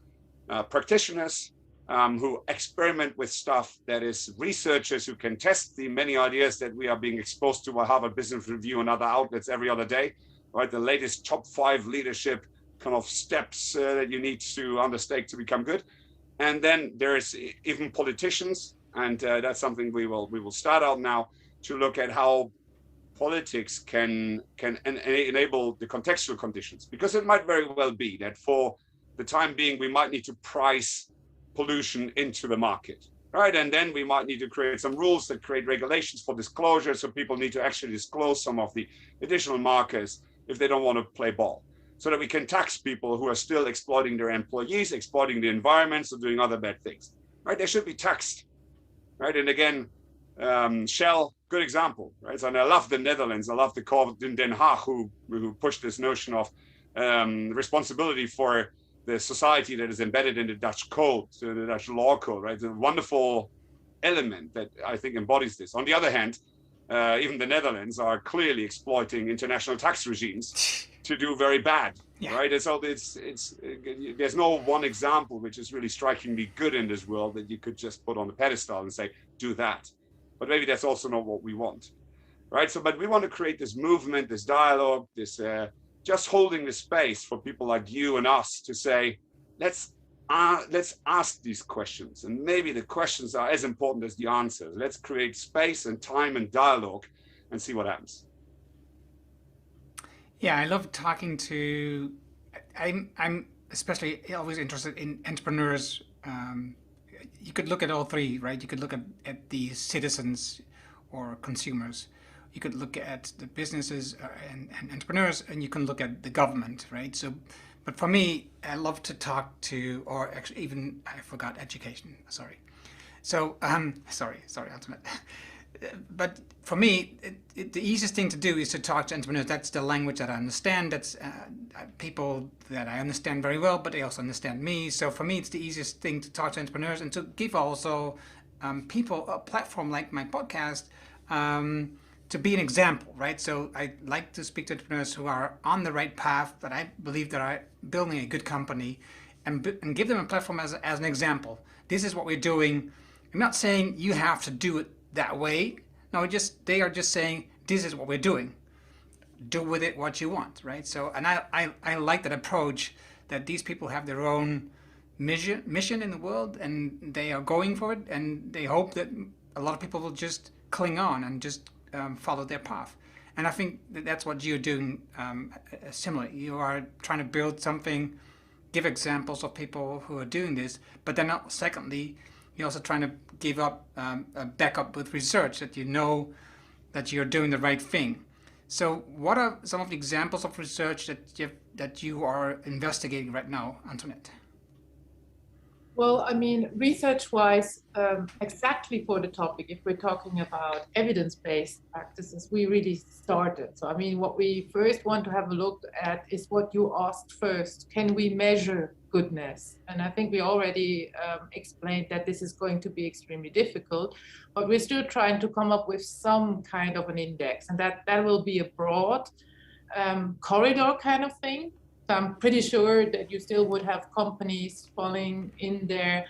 practitioners, who experiment with stuff that is researchers who can test the many ideas that we are being exposed to by Harvard Business Review and other outlets every other day, right? The latest top 5 leadership kind of steps that you need to undertake to become good. And then there's even politicians, and that's something we will start out now to look at how politics can enable the contextual conditions, because it might very well be that for the time being we might need to price pollution into the market, right? And then we might need to create some rules that create regulations for disclosure, so people need to actually disclose some of the additional markers if they don't want to play ball, so that we can tax people who are still exploiting their employees, exploiting the environment, or doing other bad things, right? They should be taxed, right? And again, Shell, good example, right? So, and I love the Netherlands. I love the call in Den Haag who pushed this notion of responsibility for the society that is embedded in the Dutch code, so the Dutch law code, right? It's a wonderful element that I think embodies this. On the other hand, even the Netherlands are clearly exploiting international tax regimes to do very bad, right? And so there's no one example which is really strikingly good in this world that you could just put on the pedestal and say, do that. But maybe that's also not what we want, right? So, but we want to create this movement, this dialogue, this just holding the space for people like you and us to say, let's ask these questions. And maybe the questions are as important as the answers. Let's create space and time and dialogue and see what happens. Yeah, I love talking to, I'm especially always interested in entrepreneurs. You could look at all three, right? You could look at the citizens or consumers. You could look at the businesses and entrepreneurs, and you can look at the government, right? So, but for me, I love to talk to, or actually even, I forgot education, sorry. So, sorry, Antoinette. But for me, the easiest thing to do is to talk to entrepreneurs. That's the language that I understand. That's people that I understand very well, but they also understand me. So for me, it's the easiest thing to talk to entrepreneurs and to give also people a platform like my podcast to be an example, right? So I like to speak to entrepreneurs who are on the right path, that I believe that are building a good company, and give them a platform as an example. This is what we're doing. I'm not saying you have to do it that way. No, they are just saying, this is what we're doing. Do with it what you want, right? So, and I like that approach, that these people have their own mission in the world, and they are going for it, and they hope that a lot of people will just cling on and just follow their path. And I think that's what you're doing similarly. You are trying to build something, give examples of people who are doing this, but then secondly, you're also trying to give up a backup with research, that you know that you're doing the right thing. So what are some of the examples of research that you are investigating right now, Antoinette? Well, I mean, research-wise, exactly for the topic, if we're talking about evidence-based practices, we really started. So, I mean, what we first want to have a look at is what you asked first. Can we measure goodness? And I think we already explained that this is going to be extremely difficult, but we're still trying to come up with some kind of an index, and that will be a broad corridor kind of thing. So I'm pretty sure that you still would have companies falling in there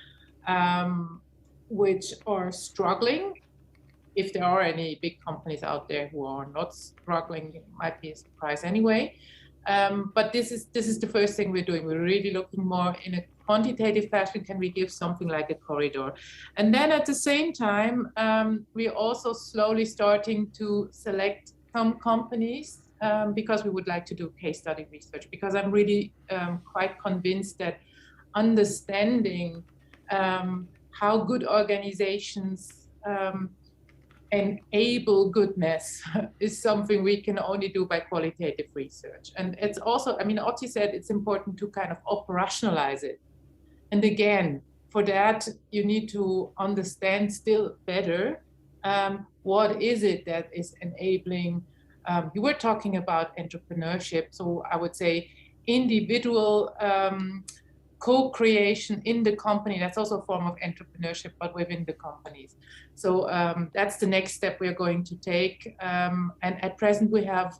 which are struggling. If there are any big companies out there who are not struggling, it might be a surprise anyway. But this is the first thing we're doing. We're really looking more in a quantitative fashion. Can we give something like a corridor? And then at the same time, we're also slowly starting to select some companies because we would like to do case study research, because I'm really quite convinced that understanding how good organizations enable goodness is something we can only do by qualitative research. And it's also, I mean, Otti said it's important to kind of operationalize it. And again, for that, you need to understand still better what is it that is enabling. You were talking about entrepreneurship, so I would say individual co-creation in the company. That's also a form of entrepreneurship, but within the companies. So that's the next step we're going to take. And at present, we have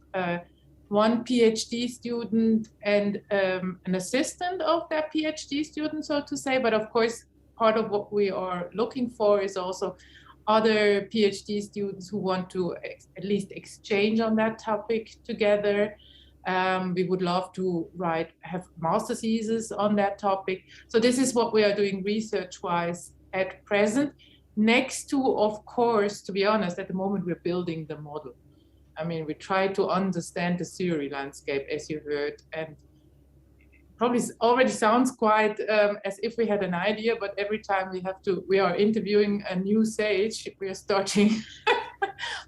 one PhD student and an assistant of that PhD student, so to say. But of course, part of what we are looking for is also other PhD students who want to at least exchange on that topic together. We would love to have master theses on that topic. So this is what we are doing research-wise at present. Next to, of course, to be honest, at the moment we're building the model. I mean, we try to understand the theory landscape, as you heard, and probably already sounds quite as if we had an idea, but every time we are interviewing a new sage, we are starting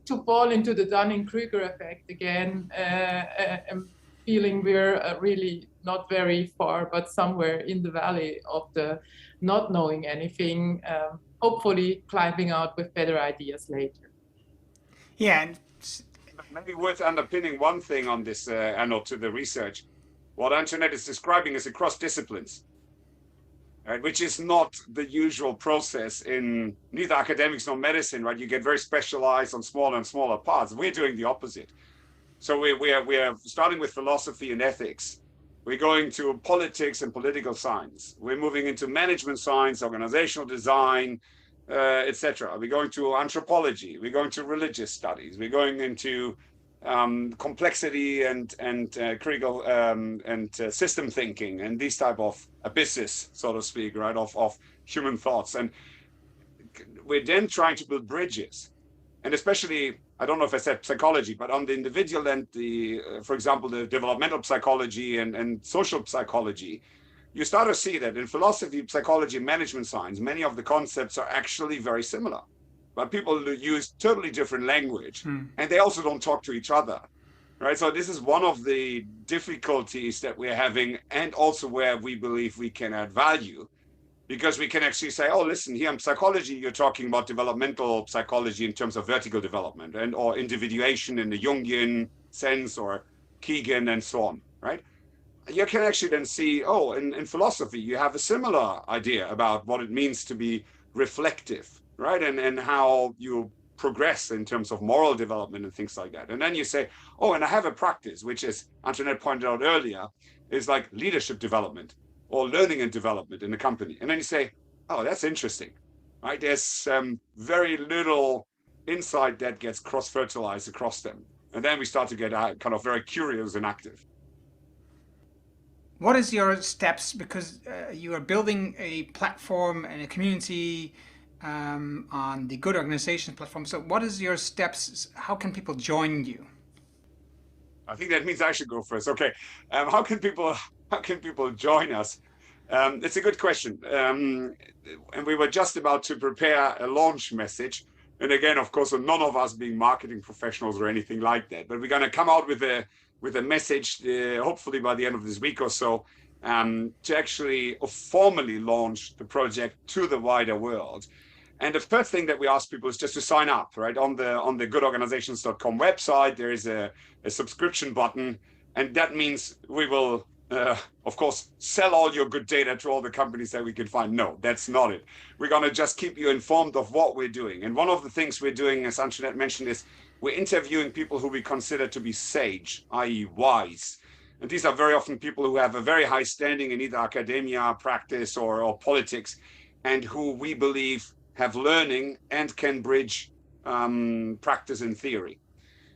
to fall into the Dunning-Kruger effect again, and feeling we're really not very far, but somewhere in the valley of the not knowing anything, hopefully climbing out with better ideas later. Yeah. And maybe worth underpinning one thing on this, Erno, to the research. What Antoinette is describing is across disciplines, right? Which is not the usual process in neither academics nor medicine, right? You get very specialized on smaller and smaller parts. We're doing the opposite. So we are starting with philosophy and ethics. We're going to politics and political science. We're moving into management science, organizational design, etc. We're going to anthropology. We're going to religious studies. We're going into complexity and critical and system thinking and these type of abysses, so to speak, right, of human thoughts. And we're then trying to build bridges. And especially, I don't know if I said psychology, but on the individual and for example, the developmental psychology and social psychology, you start to see that in philosophy, psychology, management science, many of the concepts are actually very similar. But people use totally different language, and they also don't talk to each other, right? So this is one of the difficulties that we're having, and also where we believe we can add value, because we can actually say, oh, listen, here in psychology, you're talking about developmental psychology in terms of vertical development or individuation in the Jungian sense, or Kegan and so on, right? You can actually then see, oh, in philosophy, you have a similar idea about what it means to be reflective, right? And how you progress in terms of moral development and things like that. And then you say, oh, and I have a practice, which is, Antoinette pointed out earlier, is like leadership development or learning and development in a company. And then you say, oh, that's interesting, right? There's very little insight that gets cross-fertilized across them. And then we start to get kind of very curious and active. What is your steps? Because you are building a platform and a community on the Good Organization platform. So what is your steps? How can people join you? I think that means I should go first. Okay. How can people join us? It's a good question. And we were just about to prepare a launch message. And again, of course, none of us being marketing professionals or anything like that, but we're going to come out with a message, hopefully by the end of this week or so, to actually formally launch the project to the wider world. And the first thing that we ask people is just to sign up, right? On the goodorganizations.com website, there is a subscription button, and that means we will, of course, sell all your good data to all the companies that we can find. No, that's not it. We're going to just keep you informed of what we're doing. And one of the things we're doing, as Antoinette mentioned, is we're interviewing people who we consider to be sage, i.e. wise. And these are very often people who have a very high standing in either academia, practice, or politics, and who we believe have learning and can bridge practice and theory.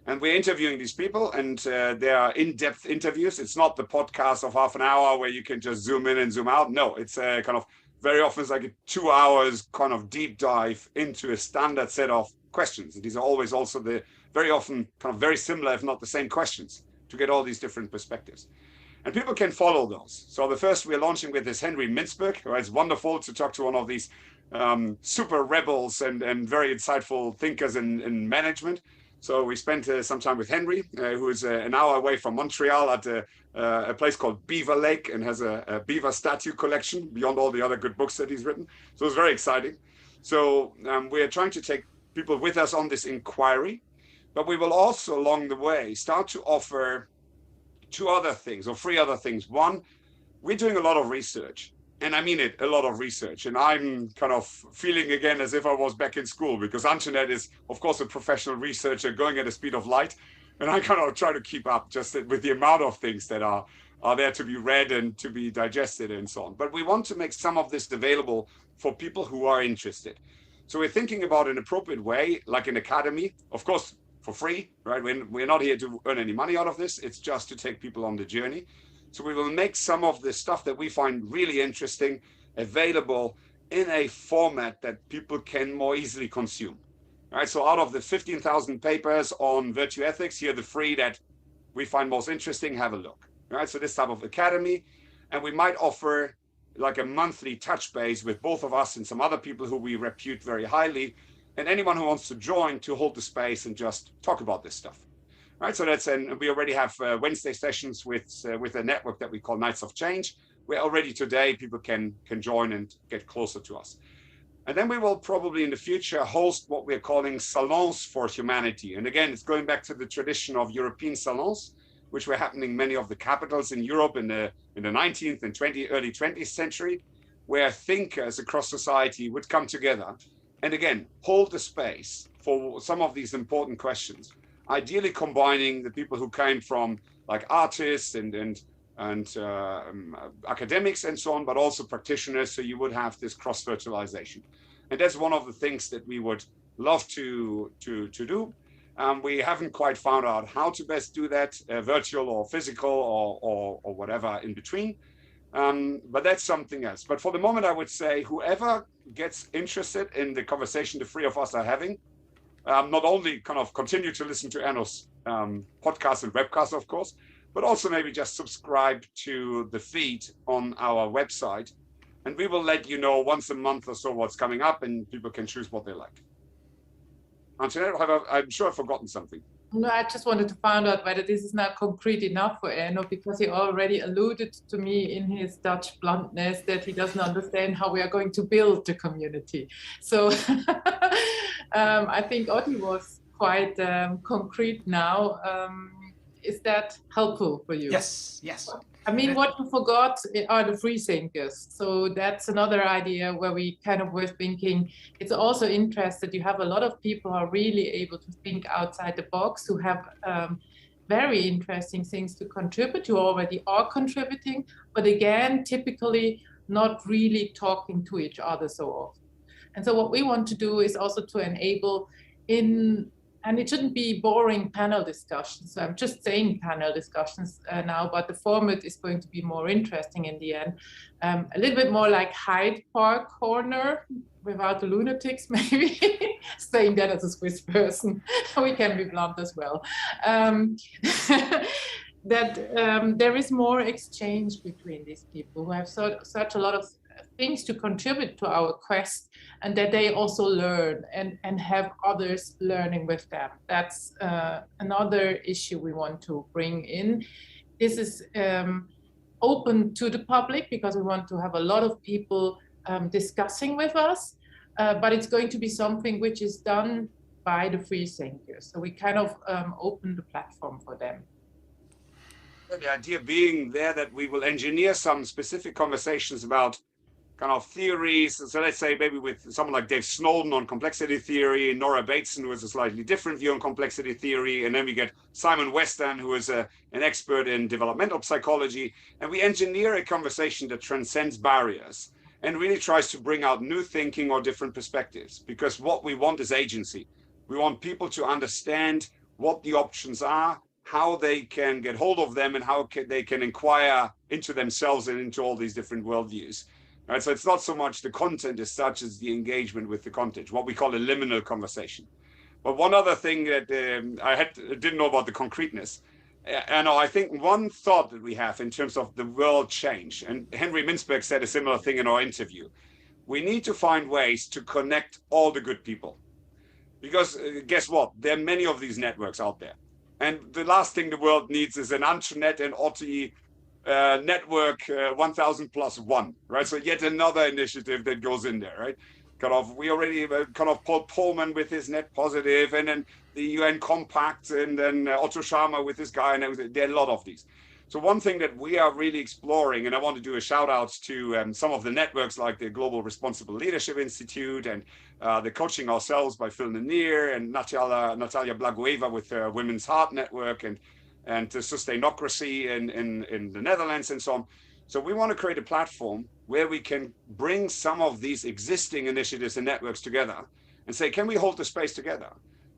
And we're interviewing these people, and they are in-depth interviews. It's not the podcast of half an hour where you can just zoom in and zoom out. No, it's kind of very often it's like a 2 hours kind of deep dive into a standard set of questions. And these are always also very often kind of very similar, if not the same questions, to get all these different perspectives. And people can follow those. So the first we're launching with is Henry Mintzberg. Right? It's wonderful to talk to one of these super rebels and very insightful thinkers in management. So we spent some time with Henry, who is an hour away from Montreal at a place called Beaver Lake, and has a beaver statue collection beyond all the other good books that he's written. So it's very exciting. So we're trying to take people with us on this inquiry, but we will also along the way start to offer two other things or three other things. One, we're doing a lot of research. And I mean it, a lot of research. And I'm kind of feeling again as if I was back in school, because Antoinette is, of course, a professional researcher going at the speed of light. And I kind of try to keep up just with the amount of things that are are there to be read and to be digested and so on. But we want to make some of this available for people who are interested. So we're thinking about an appropriate way, like an academy, of course, for free, right? We're not here to earn any money out of this. It's just to take people on the journey. So we will make some of the stuff that we find really interesting available in a format that people can more easily consume. All right, so out of the 15,000 papers on virtue ethics, here are the 3 that we find most interesting, have a look. All right, so this type of academy, and we might offer like a monthly touch base with both of us and some other people who we repute very highly, and anyone who wants to join to hold the space and just talk about this stuff. All right, so that's, and we already have Wednesday sessions with a network that we call Nights of Change, where already today people can join and get closer to us. And then we will probably in the future host what we're calling salons for humanity. And again, it's going back to the tradition of European salons, which were happening in many of the capitals in Europe in the 19th and early 20th century, where thinkers across society would come together and again, hold the space for some of these important questions, ideally combining the people who came from like artists and academics and so on, but also practitioners, so you would have this cross-fertilization. And that's one of the things that we would love to do. We haven't quite found out how to best do that, virtual or physical or whatever in between. But that's something else. But for the moment, I would say whoever gets interested in the conversation the 3 of us are having, not only kind of continue to listen to Erno's podcast and webcast, of course, but also maybe just subscribe to the feed on our website. And we will let you know once a month or so what's coming up, and people can choose what they like. Antoinette, I'm sure I've forgotten something. No, I just wanted to find out whether this is not concrete enough for Erno, because he already alluded to me in his Dutch bluntness that he doesn't understand how we are going to build the community. So I think Otti was quite concrete now. Is that helpful for you? Yes. I mean, what you forgot are the free thinkers. So that's another idea where we kind of were thinking, it's also interesting. You have a lot of people who are really able to think outside the box, who have very interesting things to contribute, who already are contributing, but again, typically not really talking to each other so often. And so what we want to do is also to enable and it shouldn't be boring panel discussions. So I'm just saying panel discussions now, but the format is going to be more interesting in the end. A little bit more like Hyde Park Corner without the lunatics, maybe. Saying that as a Swiss person, we can be blunt as well. There is more exchange between these people who have such a lot of things to contribute to our quest, and that they also learn and have others learning with them. That's another issue we want to bring in. This is open to the public because we want to have a lot of people discussing with us, but it's going to be something which is done by the free thinkers. So we kind of open the platform for them. The idea being there that we will engineer some specific conversations about kind of theories. So let's say maybe with someone like Dave Snowden on complexity theory, Nora Bateson, who has a slightly different view on complexity theory, and then we get Simon Weston, who is an expert in developmental psychology, and we engineer a conversation that transcends barriers and really tries to bring out new thinking or different perspectives, because what we want is agency. We want people to understand what the options are, how they can get hold of them, and how they can inquire into themselves and into all these different worldviews. Right, so it's not so much the content as such as the engagement with the content, what we call a liminal conversation. But one other thing that didn't know about the concreteness, and I think one thought that we have in terms of the world change, and Henry Mintzberg said a similar thing in our interview, we need to find ways to connect all the good people. Because guess what? There are many of these networks out there. And the last thing the world needs is an Antoinette and Otti network 1000+1, right? So yet another initiative that goes in there, right? Kind of, we already kind of Paul Pullman with his net positive, and then the UN Compact, and then Otto Sharma with his guy, and there are a lot of these. So one thing that we are really exploring, and I want to do a shout out to some of the networks like the Global Responsible Leadership Institute, and the Coaching Ourselves by Phil Nanier, and Natalia Blagoeva with her Women's Heart Network, and and to sustainocracy in the Netherlands and so on. So we want to create a platform where we can bring some of these existing initiatives and networks together and say, can we hold the space together?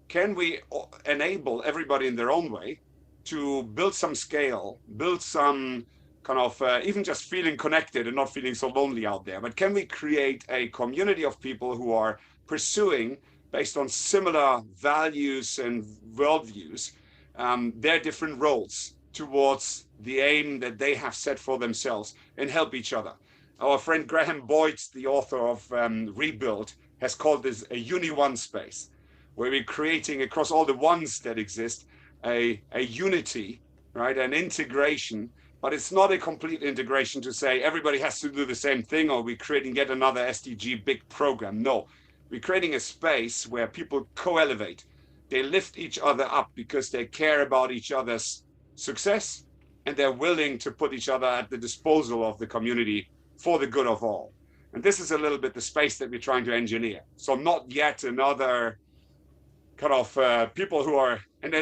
Can we enable everybody in their own way to build some scale, build some kind of even just feeling connected and not feeling so lonely out there? But can we create a community of people who are pursuing, based on similar values and worldviews, their different roles towards the aim that they have set for themselves, and help each other? Our friend Graham Boyd, the author of Rebuild, has called this a uni-one space, where we're creating across all the ones that exist a unity, right, an integration. But it's not a complete integration to say everybody has to do the same thing, or we're creating yet another SDG big program. No, we're creating a space where people co-elevate. They lift each other up because they care about each other's success, and they're willing to put each other at the disposal of the community for the good of all. And this is a little bit the space that we're trying to engineer. So not yet another kind of people who are, and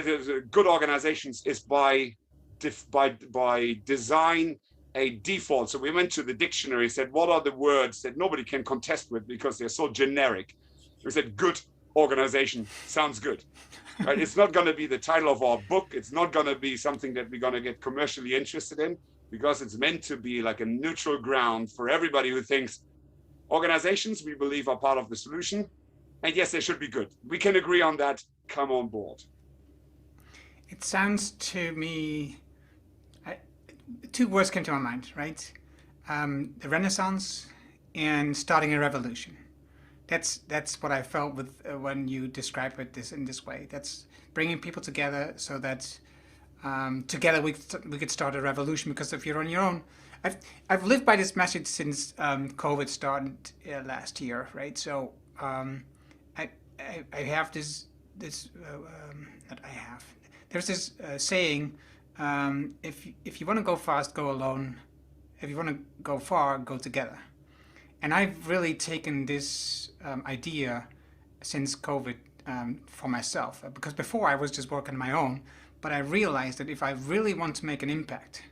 good organizations is by design a default. So we went to the dictionary, said, what are the words that nobody can contest with because they're so generic? We said, good organization sounds good. Right? It's not going to be the title of our book. It's not going to be something that we're going to get commercially interested in, because it's meant to be like a neutral ground for everybody who thinks organizations, we believe, are part of the solution. And yes, they should be good. We can agree on that. Come on board. It sounds to me, two words came to my mind, right? The Renaissance and starting a revolution. That's what I felt with when you describe it in this way. That's bringing people together so that together we could start a revolution. Because if you're on your own, I've lived by this message since COVID started last year, right? So I have this there's this saying, if you want to go fast, go alone. If you want to go far, go together. And I've really taken this idea since COVID for myself, because before I was just working on my own, but I realized that if I really want to make an impact,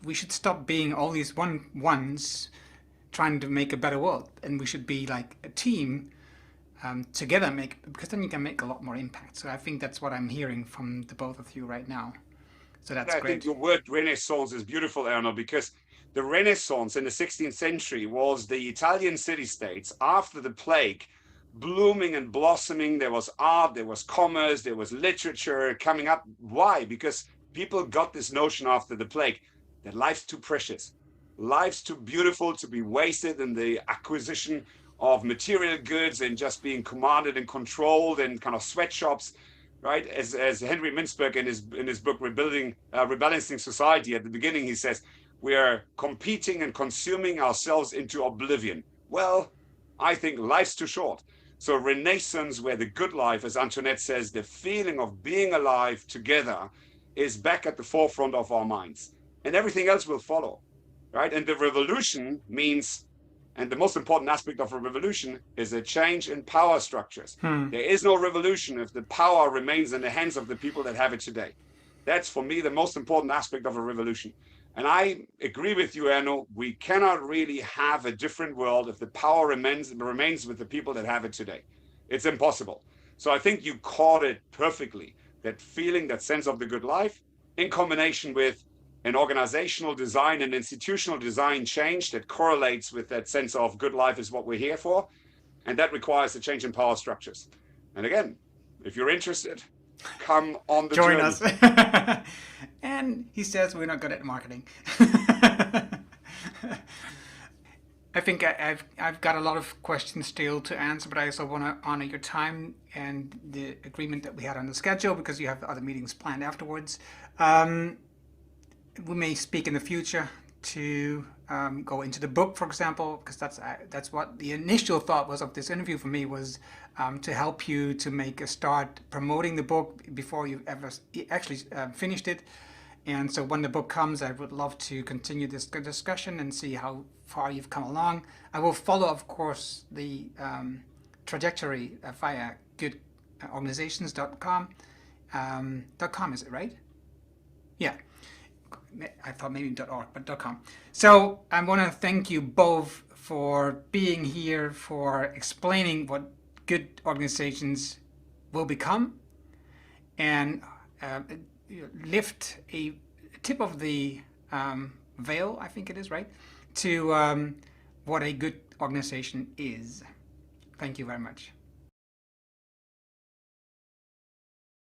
we should stop being all these ones trying to make a better world, and we should be like a team together, because then you can make a lot more impact. So I think that's what I'm hearing from the both of you right now. So that's great. I think the word Renaissance is beautiful, Erno, because the Renaissance in the 16th century was the Italian city-states after the plague blooming and blossoming. There was art, there was commerce, there was literature coming up. Why? Because people got this notion after the plague that life's too precious, life's too beautiful to be wasted in the acquisition of material goods and just being commanded and controlled in kind of sweatshops, right? As Henry Mintzberg in his book Rebalancing Society, at the beginning he says, we are competing and consuming ourselves into oblivion. Well, I think life's too short. So Renaissance, where the good life, as Antoinette says, the feeling of being alive together is back at the forefront of our minds, and everything else will follow, right? And the revolution means, and the most important aspect of a revolution is a change in power structures. There is no revolution if the power remains in the hands of the people that have it today. That's, for me, the most important aspect of a revolution. And I agree with you, Erno, we cannot really have a different world if the power remains with the people that have it today. It's impossible. So I think you caught it perfectly, that feeling, that sense of the good life, in combination with an organizational design and institutional design change that correlates with that sense of good life is what we're here for. And that requires a change in power structures. And again, if you're interested, come on the journey. Join us. And he says we're not good at marketing. I think I've got a lot of questions still to answer, but I also want to honor your time and the agreement that we had on the schedule, because you have other meetings planned afterwards. We may speak in the future to go into the book, for example, because that's what the initial thought was of this interview for me, was to help you to make a start promoting the book before you ever actually finished it. And so when the book comes, I would love to continue this good discussion and see how far you've come along. I will follow, of course, the trajectory via goodorganizations.com. .com, is it right? Yeah. I thought maybe .org, but .com. So I want to thank you both for being here, for explaining what good organizations will become, and lift a tip of the veil, I think it is, right, to what a good organization is. Thank you very much.